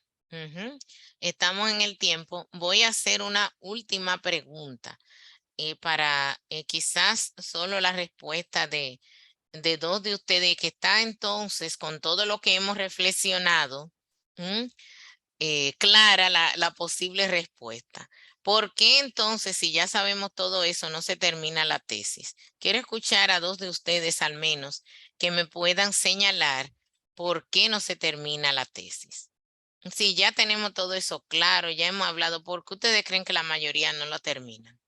Estamos en el tiempo. Voy a hacer una última pregunta para quizás solo la respuesta de 2 de ustedes, que está entonces con todo lo que hemos reflexionado, clara la posible respuesta. ¿Por qué entonces, si ya sabemos todo eso, no se termina la tesis? Quiero escuchar a 2 de ustedes al menos que me puedan señalar por qué no se termina la tesis. Si ya tenemos todo eso claro, ya hemos hablado, ¿por qué ustedes creen que la mayoría no lo terminan?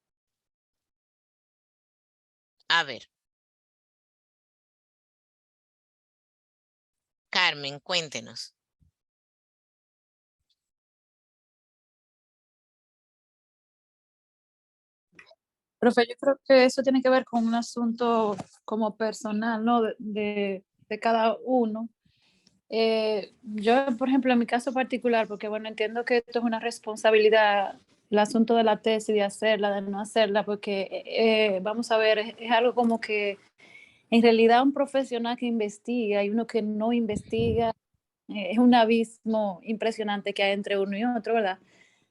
A ver. Carmen, cuéntenos. Profe, yo creo que eso tiene que ver con un asunto como personal, ¿no? De cada uno. Yo, por ejemplo, en mi caso particular, porque bueno, entiendo que esto es una responsabilidad, el asunto de la tesis, de hacerla, de no hacerla, porque vamos a ver, es algo como que en realidad un profesional que investiga y uno que no investiga, es un abismo impresionante que hay entre uno y otro, ¿verdad?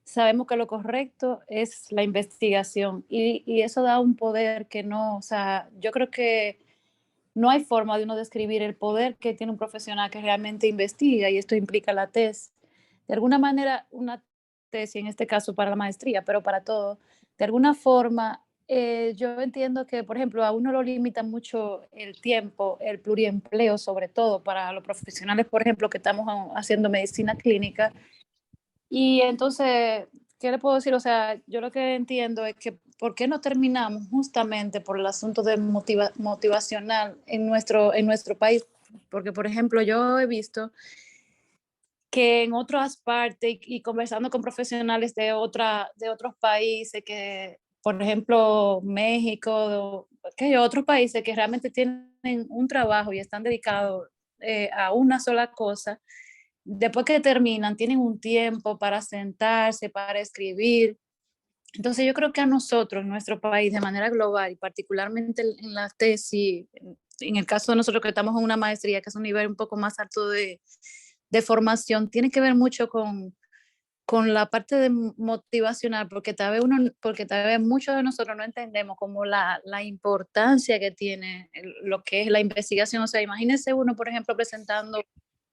Sabemos que lo correcto es la investigación y eso da un poder que no, o sea, yo creo que no hay forma de uno describir el poder que tiene un profesional que realmente investiga y esto implica la tesis. De alguna manera, una tesis, en este caso para la maestría, pero para todo, de alguna forma, yo entiendo que, por ejemplo, a uno lo limita mucho el tiempo, el pluriempleo, sobre todo para los profesionales, por ejemplo, que estamos haciendo medicina clínica. Y entonces, ¿qué le puedo decir? O sea, yo lo que entiendo es que ¿por qué no terminamos justamente por el asunto de motivacional en nuestro país? Porque, por ejemplo, yo he visto que en otras partes y conversando con profesionales de otros países, que por ejemplo México, que hay otros países que realmente tienen un trabajo y están dedicados a una sola cosa, después que terminan tienen un tiempo para sentarse, para escribir. Entonces yo creo que a nosotros, en nuestro país, de manera global y particularmente en la tesis, en el caso de nosotros que estamos en una maestría, que es un nivel un poco más alto de formación, tiene que ver mucho con la parte de motivacional, porque tal vez muchos de nosotros no entendemos como la importancia que tiene lo que es la investigación. O sea, imagínese uno, por ejemplo, presentando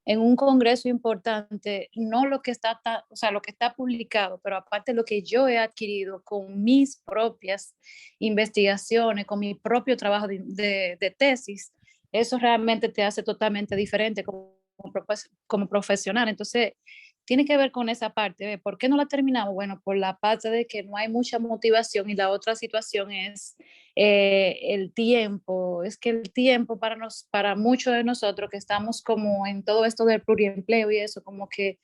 en un congreso importante, no lo que o sea, lo que está publicado, pero aparte lo que yo he adquirido con mis propias investigaciones, con mi propio trabajo de tesis, eso realmente te hace totalmente diferente como profesional. Entonces, tiene que ver con esa parte. ¿Ve? ¿Por qué no la terminamos? Bueno, por la parte de que no hay mucha motivación y la otra situación es el tiempo. Es que el tiempo para muchos de nosotros que estamos como en todo esto del pluriempleo y eso, como que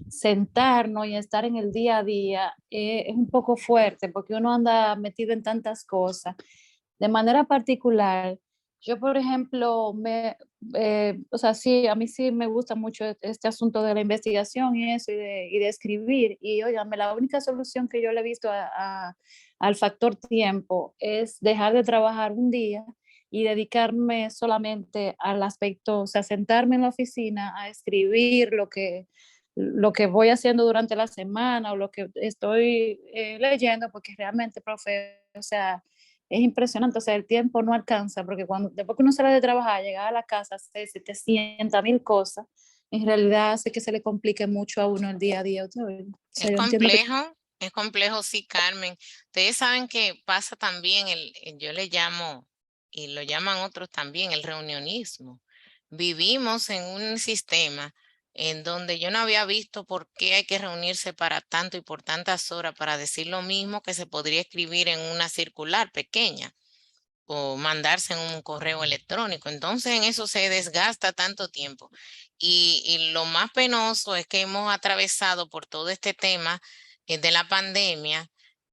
sentarnos y estar en el día a día es un poco fuerte porque uno anda metido en tantas cosas. De manera particular, yo, por ejemplo, o sea, sí, a mí sí me gusta mucho este asunto de la investigación y eso, y de escribir. Y, óigame, la única solución que yo le he visto al factor tiempo es dejar de trabajar un día y dedicarme solamente al aspecto, o sea, sentarme en la oficina a escribir lo que voy haciendo durante la semana o lo que estoy leyendo, porque realmente, profe, o sea, es impresionante, o sea, el tiempo no alcanza, porque después que uno sale de trabajar, llegar a la casa, hace 700.000 cosas, en realidad hace que se le complique mucho a uno el día a día. O sea, yo entiendo que Es complejo, sí, Carmen. Ustedes saben que pasa también yo le llamo, y lo llaman otros también, el reunionismo. Vivimos en un sistema en donde yo no había visto por qué hay que reunirse para tanto y por tantas horas para decir lo mismo que se podría escribir en una circular pequeña o mandarse en un correo electrónico. Entonces en eso se desgasta tanto tiempo. Y lo más penoso es que hemos atravesado por todo este tema de la pandemia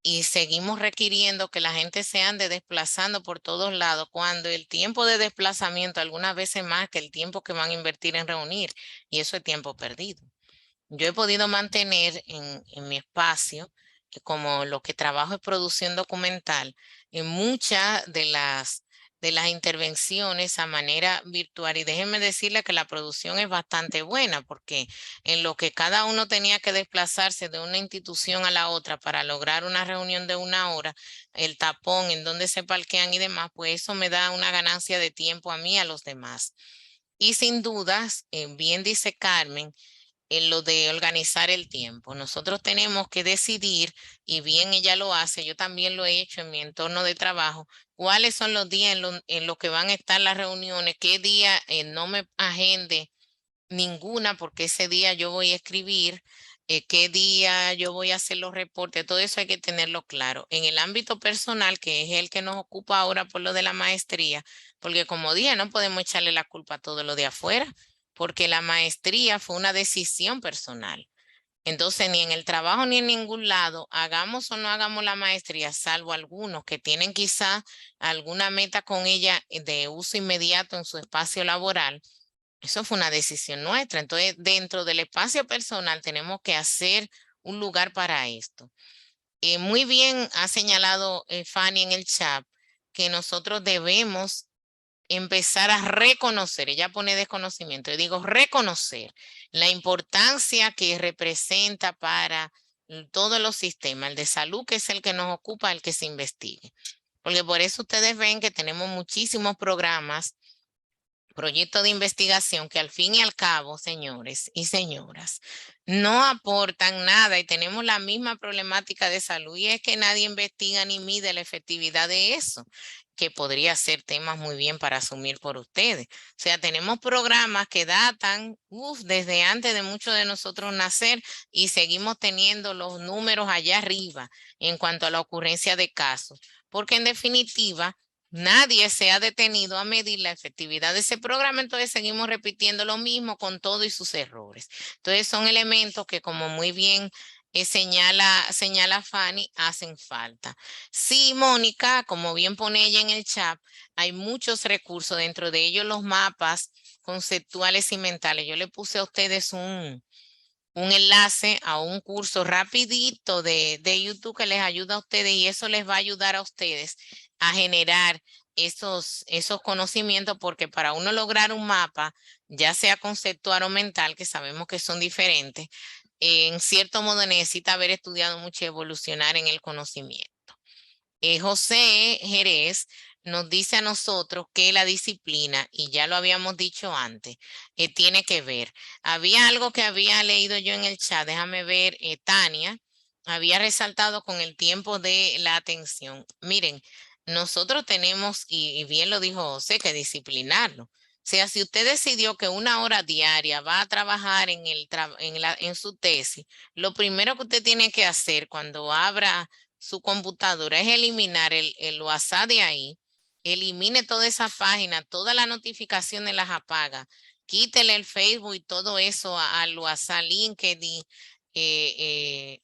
y seguimos requiriendo que la gente se ande desplazando por todos lados cuando el tiempo de desplazamiento algunas veces más que el tiempo que van a invertir en reunir, y eso es tiempo perdido. Yo he podido mantener en mi espacio, como lo que trabajo es producción documental, en muchas de las intervenciones a manera virtual. Y déjenme decirle que la producción es bastante buena, porque en lo que cada uno tenía que desplazarse de una institución a la otra para lograr una reunión de 1 hora, el tapón en donde se parquean y demás, pues eso me da una ganancia de tiempo a mí y a los demás. Y sin dudas, bien dice Carmen, en lo de organizar el tiempo. Nosotros tenemos que decidir, y bien ella lo hace, yo también lo he hecho en mi entorno de trabajo, cuáles son los días en los que van a estar las reuniones, qué día no me agende ninguna, porque ese día yo voy a escribir, qué día yo voy a hacer los reportes, todo eso hay que tenerlo claro. En el ámbito personal, que es el que nos ocupa ahora por lo de la maestría, porque como dije, no podemos echarle la culpa a todo lo de afuera, porque la maestría fue una decisión personal. Entonces, ni en el trabajo ni en ningún lado, hagamos o no hagamos la maestría, salvo algunos que tienen quizá alguna meta con ella de uso inmediato en su espacio laboral. Eso fue una decisión nuestra. Entonces, dentro del espacio personal tenemos que hacer un lugar para esto. Muy bien ha señalado Fanny en el chat que nosotros debemos empezar a reconocer, ella pone desconocimiento, yo digo reconocer la importancia que representa para todos los sistemas, el de salud, que es el que nos ocupa, el que se investigue. Porque por eso ustedes ven que tenemos muchísimos programas proyectos de investigación que al fin y al cabo, señores y señoras, no aportan nada y tenemos la misma problemática de salud y es que nadie investiga ni mide la efectividad de eso, que podría ser temas muy bien para asumir por ustedes. O sea, tenemos programas que datan desde antes de muchos de nosotros nacer y seguimos teniendo los números allá arriba en cuanto a la ocurrencia de casos, porque en definitiva nadie se ha detenido a medir la efectividad de ese programa, entonces seguimos repitiendo lo mismo con todo y sus errores. Entonces son elementos que, como muy bien señala Fanny, hacen falta. Sí, Mónica, como bien pone ella en el chat, hay muchos recursos, dentro de ellos los mapas conceptuales y mentales. Yo le puse a ustedes un enlace a un curso rapidito de YouTube que les ayuda a ustedes y eso les va a ayudar a ustedes a generar esos conocimientos, porque para uno lograr un mapa, ya sea conceptual o mental, que sabemos que son diferentes, en cierto modo necesita haber estudiado mucho y evolucionar en el conocimiento. José Jerez nos dice a nosotros que la disciplina, y ya lo habíamos dicho antes, tiene que ver. Había algo que había leído yo en el chat, déjame ver, Tania, había resaltado con el tiempo de la atención. Miren, nosotros tenemos, y bien lo dijo José, que disciplinarlo. O sea, si usted decidió que 1 hora diaria va a trabajar en su tesis, lo primero que usted tiene que hacer cuando abra su computadora es eliminar el WhatsApp de ahí, elimine toda esa página, todas las notificaciones las apaga, quítele el Facebook y todo eso al WhatsApp, LinkedIn, qué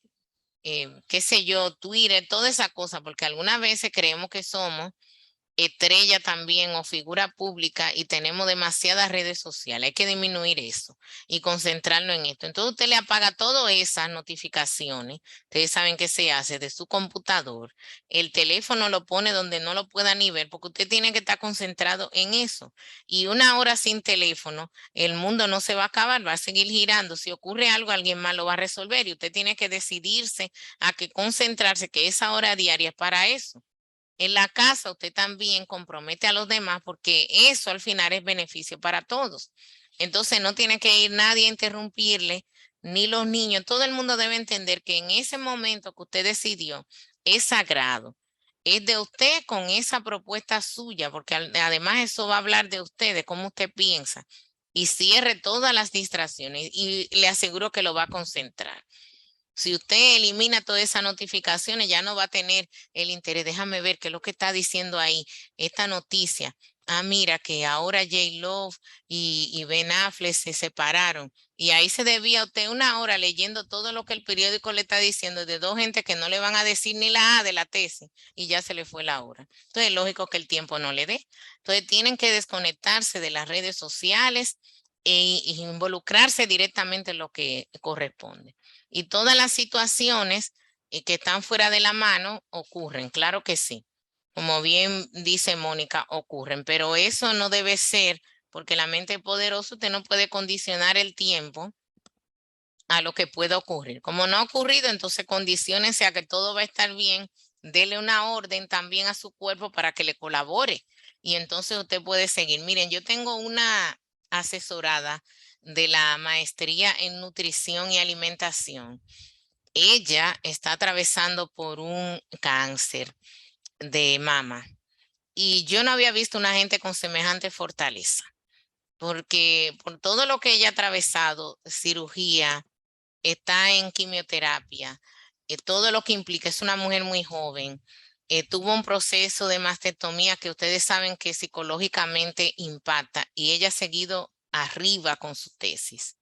sé yo, Twitter, toda esa cosa, porque algunas veces creemos que somos estrella también o figura pública y tenemos demasiadas redes sociales. Hay que disminuir eso y concentrarlo en esto. Entonces usted le apaga todas esas notificaciones. Ustedes saben qué se hace de su computador. El teléfono lo pone donde no lo pueda ni ver, porque usted tiene que estar concentrado en eso. Y 1 hora sin teléfono, el mundo no se va a acabar, va a seguir girando. Si ocurre algo, alguien más lo va a resolver y usted tiene que decidirse a que concentrarse, que esa hora diaria es para eso. En la casa usted también compromete a los demás, porque eso al final es beneficio para todos. Entonces no tiene que ir nadie a interrumpirle, ni los niños. Todo el mundo debe entender que en ese momento que usted decidió es sagrado. Es de usted con esa propuesta suya, porque además eso va a hablar de usted, de cómo usted piensa. Y cierre todas las distracciones y le aseguro que lo va a concentrar. Si usted elimina todas esas notificaciones, ya no va a tener el interés. Déjame ver qué es lo que está diciendo ahí esta noticia. Ah, mira que ahora J-Lo y Ben Affleck se separaron. Y ahí se debía usted 1 hora leyendo todo lo que el periódico le está diciendo de dos gente que no le van a decir ni la A de la tesis y ya se le fue la hora. Entonces es lógico que el tiempo no le dé. Entonces tienen que desconectarse de las redes sociales e involucrarse directamente en lo que corresponde. Y todas las situaciones que están fuera de la mano ocurren, claro que sí. Como bien dice Mónica, ocurren, pero eso no debe ser, porque la mente es poderosa, usted no puede condicionar el tiempo a lo que pueda ocurrir. Como no ha ocurrido, entonces condiciónese a que todo va a estar bien, dele una orden también a su cuerpo para que le colabore y entonces usted puede seguir. Miren, yo tengo una asesorada de la maestría en nutrición y alimentación. Ella está atravesando por un cáncer de mama y yo no había visto una gente con semejante fortaleza, porque por todo lo que ella ha atravesado, cirugía, está en quimioterapia, todo lo que implica, es una mujer muy joven, tuvo un proceso de mastectomía que ustedes saben que psicológicamente impacta y ella ha seguido arriba con su tesis.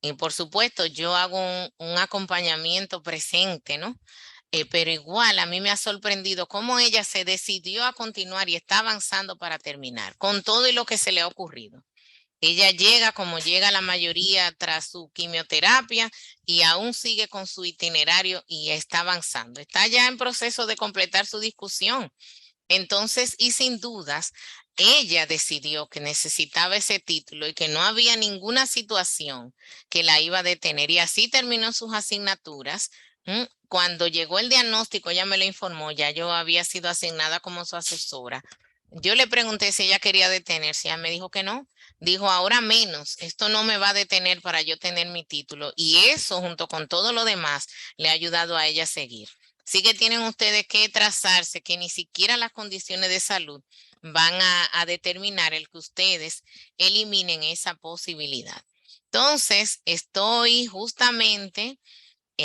Y por supuesto, yo hago un acompañamiento presente, ¿no? Pero igual a mí me ha sorprendido cómo ella se decidió a continuar y está avanzando para terminar, con todo y lo que se le ha ocurrido. Ella llega como llega la mayoría tras su quimioterapia y aún sigue con su itinerario y está avanzando. Está ya en proceso de completar su discusión. Entonces, y sin dudas, ella decidió que necesitaba ese título y que no había ninguna situación que la iba a detener. Y así terminó sus asignaturas. Cuando llegó el diagnóstico, ella me lo informó, ya yo había sido asignada como su asesora. Yo le pregunté si ella quería detenerse, ella me dijo que no. Dijo, ahora menos, esto no me va a detener para yo tener mi título. Y eso, junto con todo lo demás, le ha ayudado a ella a seguir. Sí que tienen ustedes que trazarse que ni siquiera las condiciones de salud van a determinar el que ustedes eliminen esa posibilidad. Entonces, estoy justamente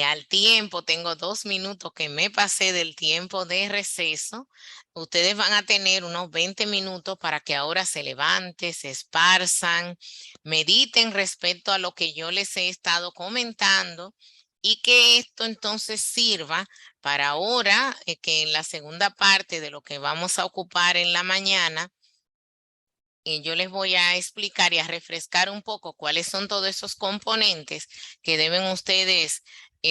al tiempo, tengo 2 minutos que me pasé del tiempo de receso. Ustedes van a tener unos 20 minutos para que ahora se levanten, se esparzan, mediten respecto a lo que yo les he estado comentando y que esto entonces sirva para ahora que en la segunda parte de lo que vamos a ocupar en la mañana, yo les voy a explicar y a refrescar un poco cuáles son todos esos componentes que deben ustedes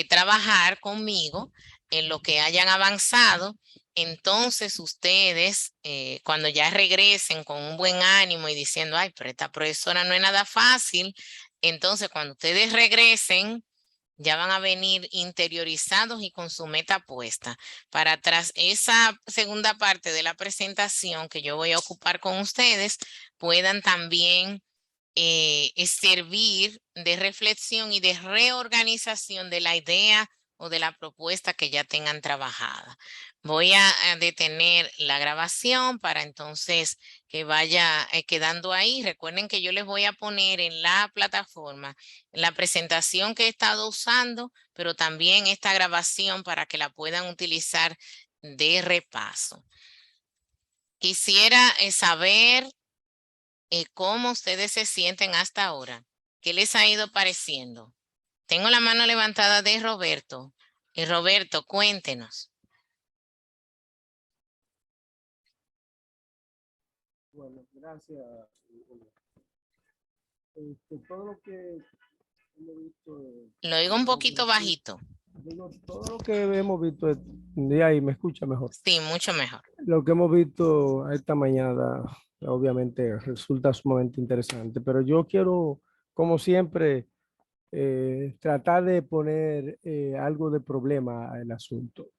trabajar conmigo en lo que hayan avanzado. Entonces ustedes, cuando ya regresen con un buen ánimo y diciendo, ay, pero esta profesora no es nada fácil, entonces cuando ustedes regresen, ya van a venir interiorizados y con su meta puesta. Para tras esa segunda parte de la presentación que yo voy a ocupar con ustedes, puedan también servir de reflexión y de reorganización de la idea o de la propuesta que ya tengan trabajada. Voy a detener la grabación para entonces que vaya quedando ahí. Recuerden que yo les voy a poner en la plataforma la presentación que he estado usando, pero también esta grabación para que la puedan utilizar de repaso. Quisiera saber cómo ustedes se sienten hasta ahora. ¿Qué les ha ido pareciendo? Tengo la mano levantada de Roberto. Roberto, cuéntenos. Bueno, gracias. Todo lo que hemos visto, Lo oigo un poquito bajito. digo, todo lo que hemos visto, de ahí me escucha mejor. Sí, mucho mejor. Lo que hemos visto esta mañana, obviamente, resulta sumamente interesante, pero yo quiero, como siempre, tratar de poner algo de problema al asunto.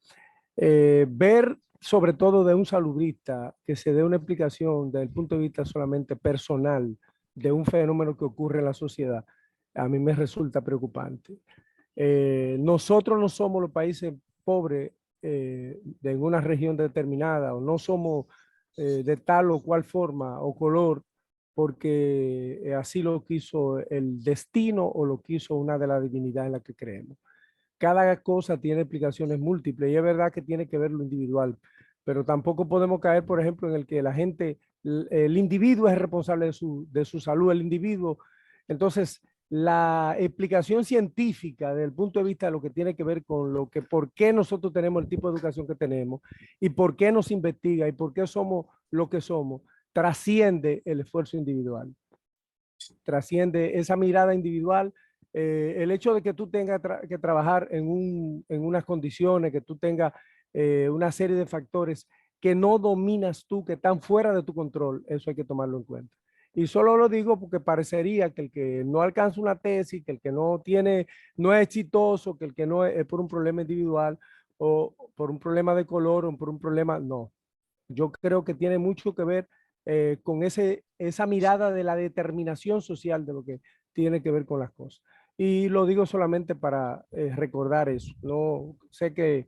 Ver, sobre todo de un salubrista, que se dé una explicación desde el punto de vista solamente personal de un fenómeno que ocurre en la sociedad, a mí me resulta preocupante. Nosotros no somos los países pobres de una región determinada, o no somos de tal o cual forma o color, porque así lo quiso el destino o lo quiso una de las divinidades en las que creemos. Cada cosa tiene explicaciones múltiples y es verdad que tiene que ver lo individual, pero tampoco podemos caer, por ejemplo, en el que la gente, el individuo es responsable de su salud, el individuo. Entonces, la explicación científica desde el punto de vista de lo que tiene que ver con lo que, por qué nosotros tenemos el tipo de educación que tenemos y por qué nos investiga y por qué somos lo que somos, trasciende el esfuerzo individual, trasciende esa mirada individual. El hecho de que tú tengas que trabajar en unas condiciones, que tú tengas una serie de factores que no dominas tú, que están fuera de tu control, eso hay que tomarlo en cuenta. Y solo lo digo porque parecería que el que no alcanza una tesis, que el que no es exitoso, que el que no es por un problema individual o por un problema de color o por un problema, no. Yo creo que tiene mucho que ver con esa mirada de la determinación social de lo que tiene que ver con las cosas. Y lo digo solamente para recordar eso. No sé que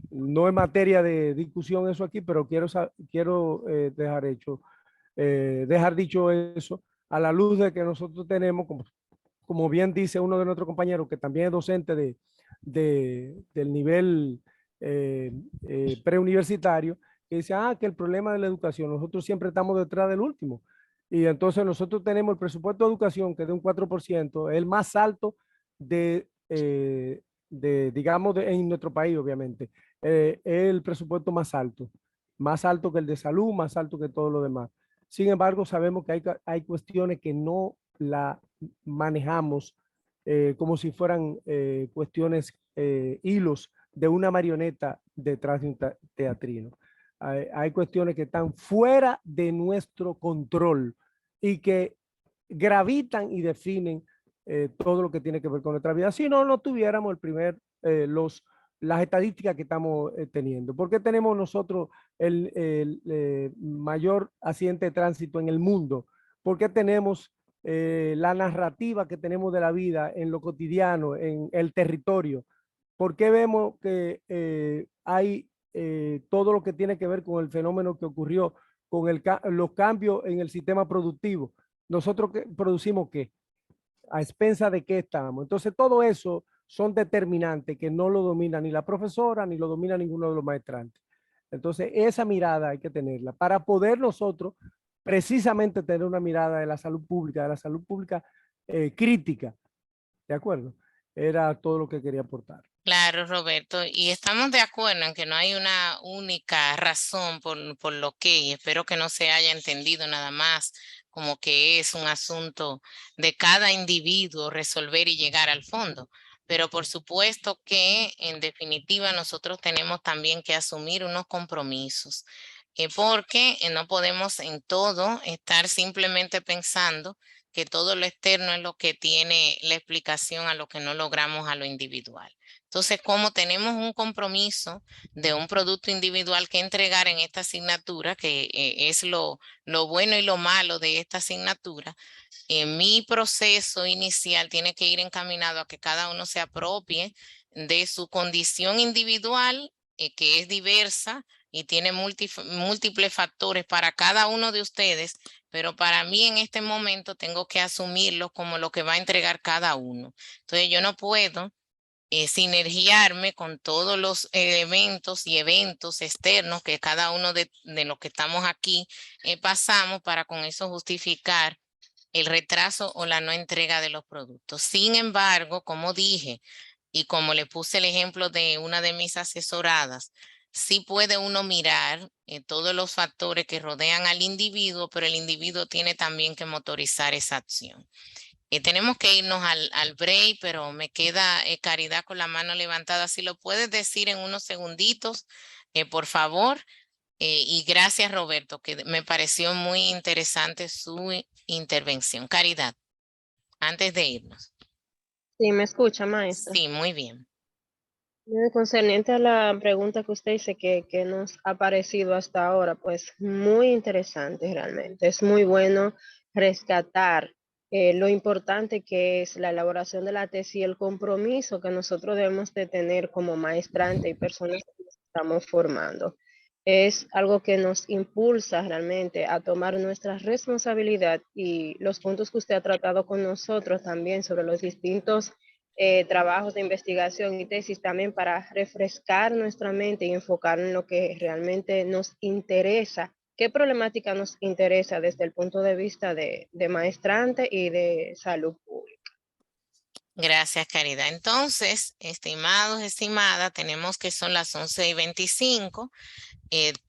no es materia de discusión eso aquí, pero quiero dejar dicho eso a la luz de que nosotros tenemos, como bien dice uno de nuestros compañeros, que también es docente del nivel preuniversitario, que dice, que el problema de la educación, nosotros siempre estamos detrás del último. Y entonces nosotros tenemos el presupuesto de educación, que es de un 4%, el más alto digamos, en nuestro país, obviamente. Es el presupuesto más alto que el de salud, más alto que todo lo demás. Sin embargo, sabemos que hay cuestiones que no la manejamos como si fueran cuestiones, hilos de una marioneta detrás de un teatrino. Hay cuestiones que están fuera de nuestro control y que gravitan y definen todo lo que tiene que ver con nuestra vida. Si no, no tuviéramos las estadísticas que estamos teniendo. ¿Por qué tenemos nosotros el mayor accidente de tránsito en el mundo? ¿Por qué tenemos la narrativa que tenemos de la vida en lo cotidiano, en el territorio? ¿Por qué vemos que hay todo lo que tiene que ver con el fenómeno que ocurrió, con los cambios en el sistema productivo? ¿Nosotros producimos qué? ¿A expensa de qué estamos? Entonces, todo eso son determinantes que no lo domina ni la profesora ni lo domina ninguno de los maestrantes. Entonces, esa mirada hay que tenerla para poder nosotros precisamente tener una mirada de la salud pública crítica. ¿De acuerdo? Era todo lo que quería aportar. Claro, Roberto, y estamos de acuerdo en que no hay una única razón por lo que, y espero que no se haya entendido nada más como que es un asunto de cada individuo resolver y llegar al fondo. Pero por supuesto que en definitiva nosotros tenemos también que asumir unos compromisos, porque no podemos en todo estar simplemente pensando que todo lo externo es lo que tiene la explicación a lo que no logramos a lo individual. Entonces, como tenemos un compromiso de un producto individual que entregar en esta asignatura, que es lo bueno y lo malo de esta asignatura, mi proceso inicial tiene que ir encaminado a que cada uno se apropie de su condición individual, que es diversa y tiene múltiples factores para cada uno de ustedes, pero para mí en este momento tengo que asumirlo como lo que va a entregar cada uno. Entonces, yo no puedo sinergiarme con todos los elementos y eventos externos que cada uno de los que estamos aquí pasamos para con eso justificar el retraso o la no entrega de los productos. Sin embargo, como dije, y como le puse el ejemplo de una de mis asesoradas, sí puede uno mirar todos los factores que rodean al individuo, pero el individuo tiene también que motorizar esa acción. Tenemos que irnos al break, pero me queda Caridad con la mano levantada. Si lo puedes decir en unos segunditos, por favor. Y gracias, Roberto, que me pareció muy interesante su intervención. Caridad, antes de irnos. Sí, me escucha, maestra. Sí, muy bien. Concerniente a la pregunta que usted dice que nos ha parecido hasta ahora, pues muy interesante realmente. Es muy bueno rescatar lo importante que es la elaboración de la tesis y el compromiso que nosotros debemos de tener como maestrante y personas que nos estamos formando. Es algo que nos impulsa realmente a tomar nuestra responsabilidad y los puntos que usted ha tratado con nosotros también sobre los distintos trabajos de investigación y tesis también para refrescar nuestra mente y enfocar en lo que realmente nos interesa, qué problemática nos interesa desde el punto de vista de maestrante y de salud pública. Gracias, Caridad. Entonces, estimados, estimadas, tenemos que son las 11:25.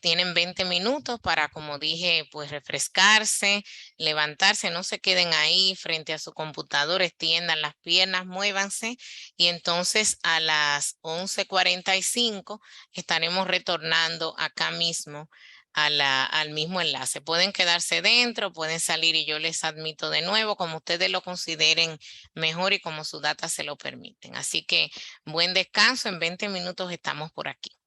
Tienen 20 minutos para, como dije, pues refrescarse, levantarse, no se queden ahí frente a su computador, extiendan las piernas, muévanse y entonces a las 11:45 estaremos retornando acá mismo al mismo enlace. Pueden quedarse dentro, pueden salir y yo les admito de nuevo como ustedes lo consideren mejor y como su data se lo permiten. Así que buen descanso, en 20 minutos estamos por aquí.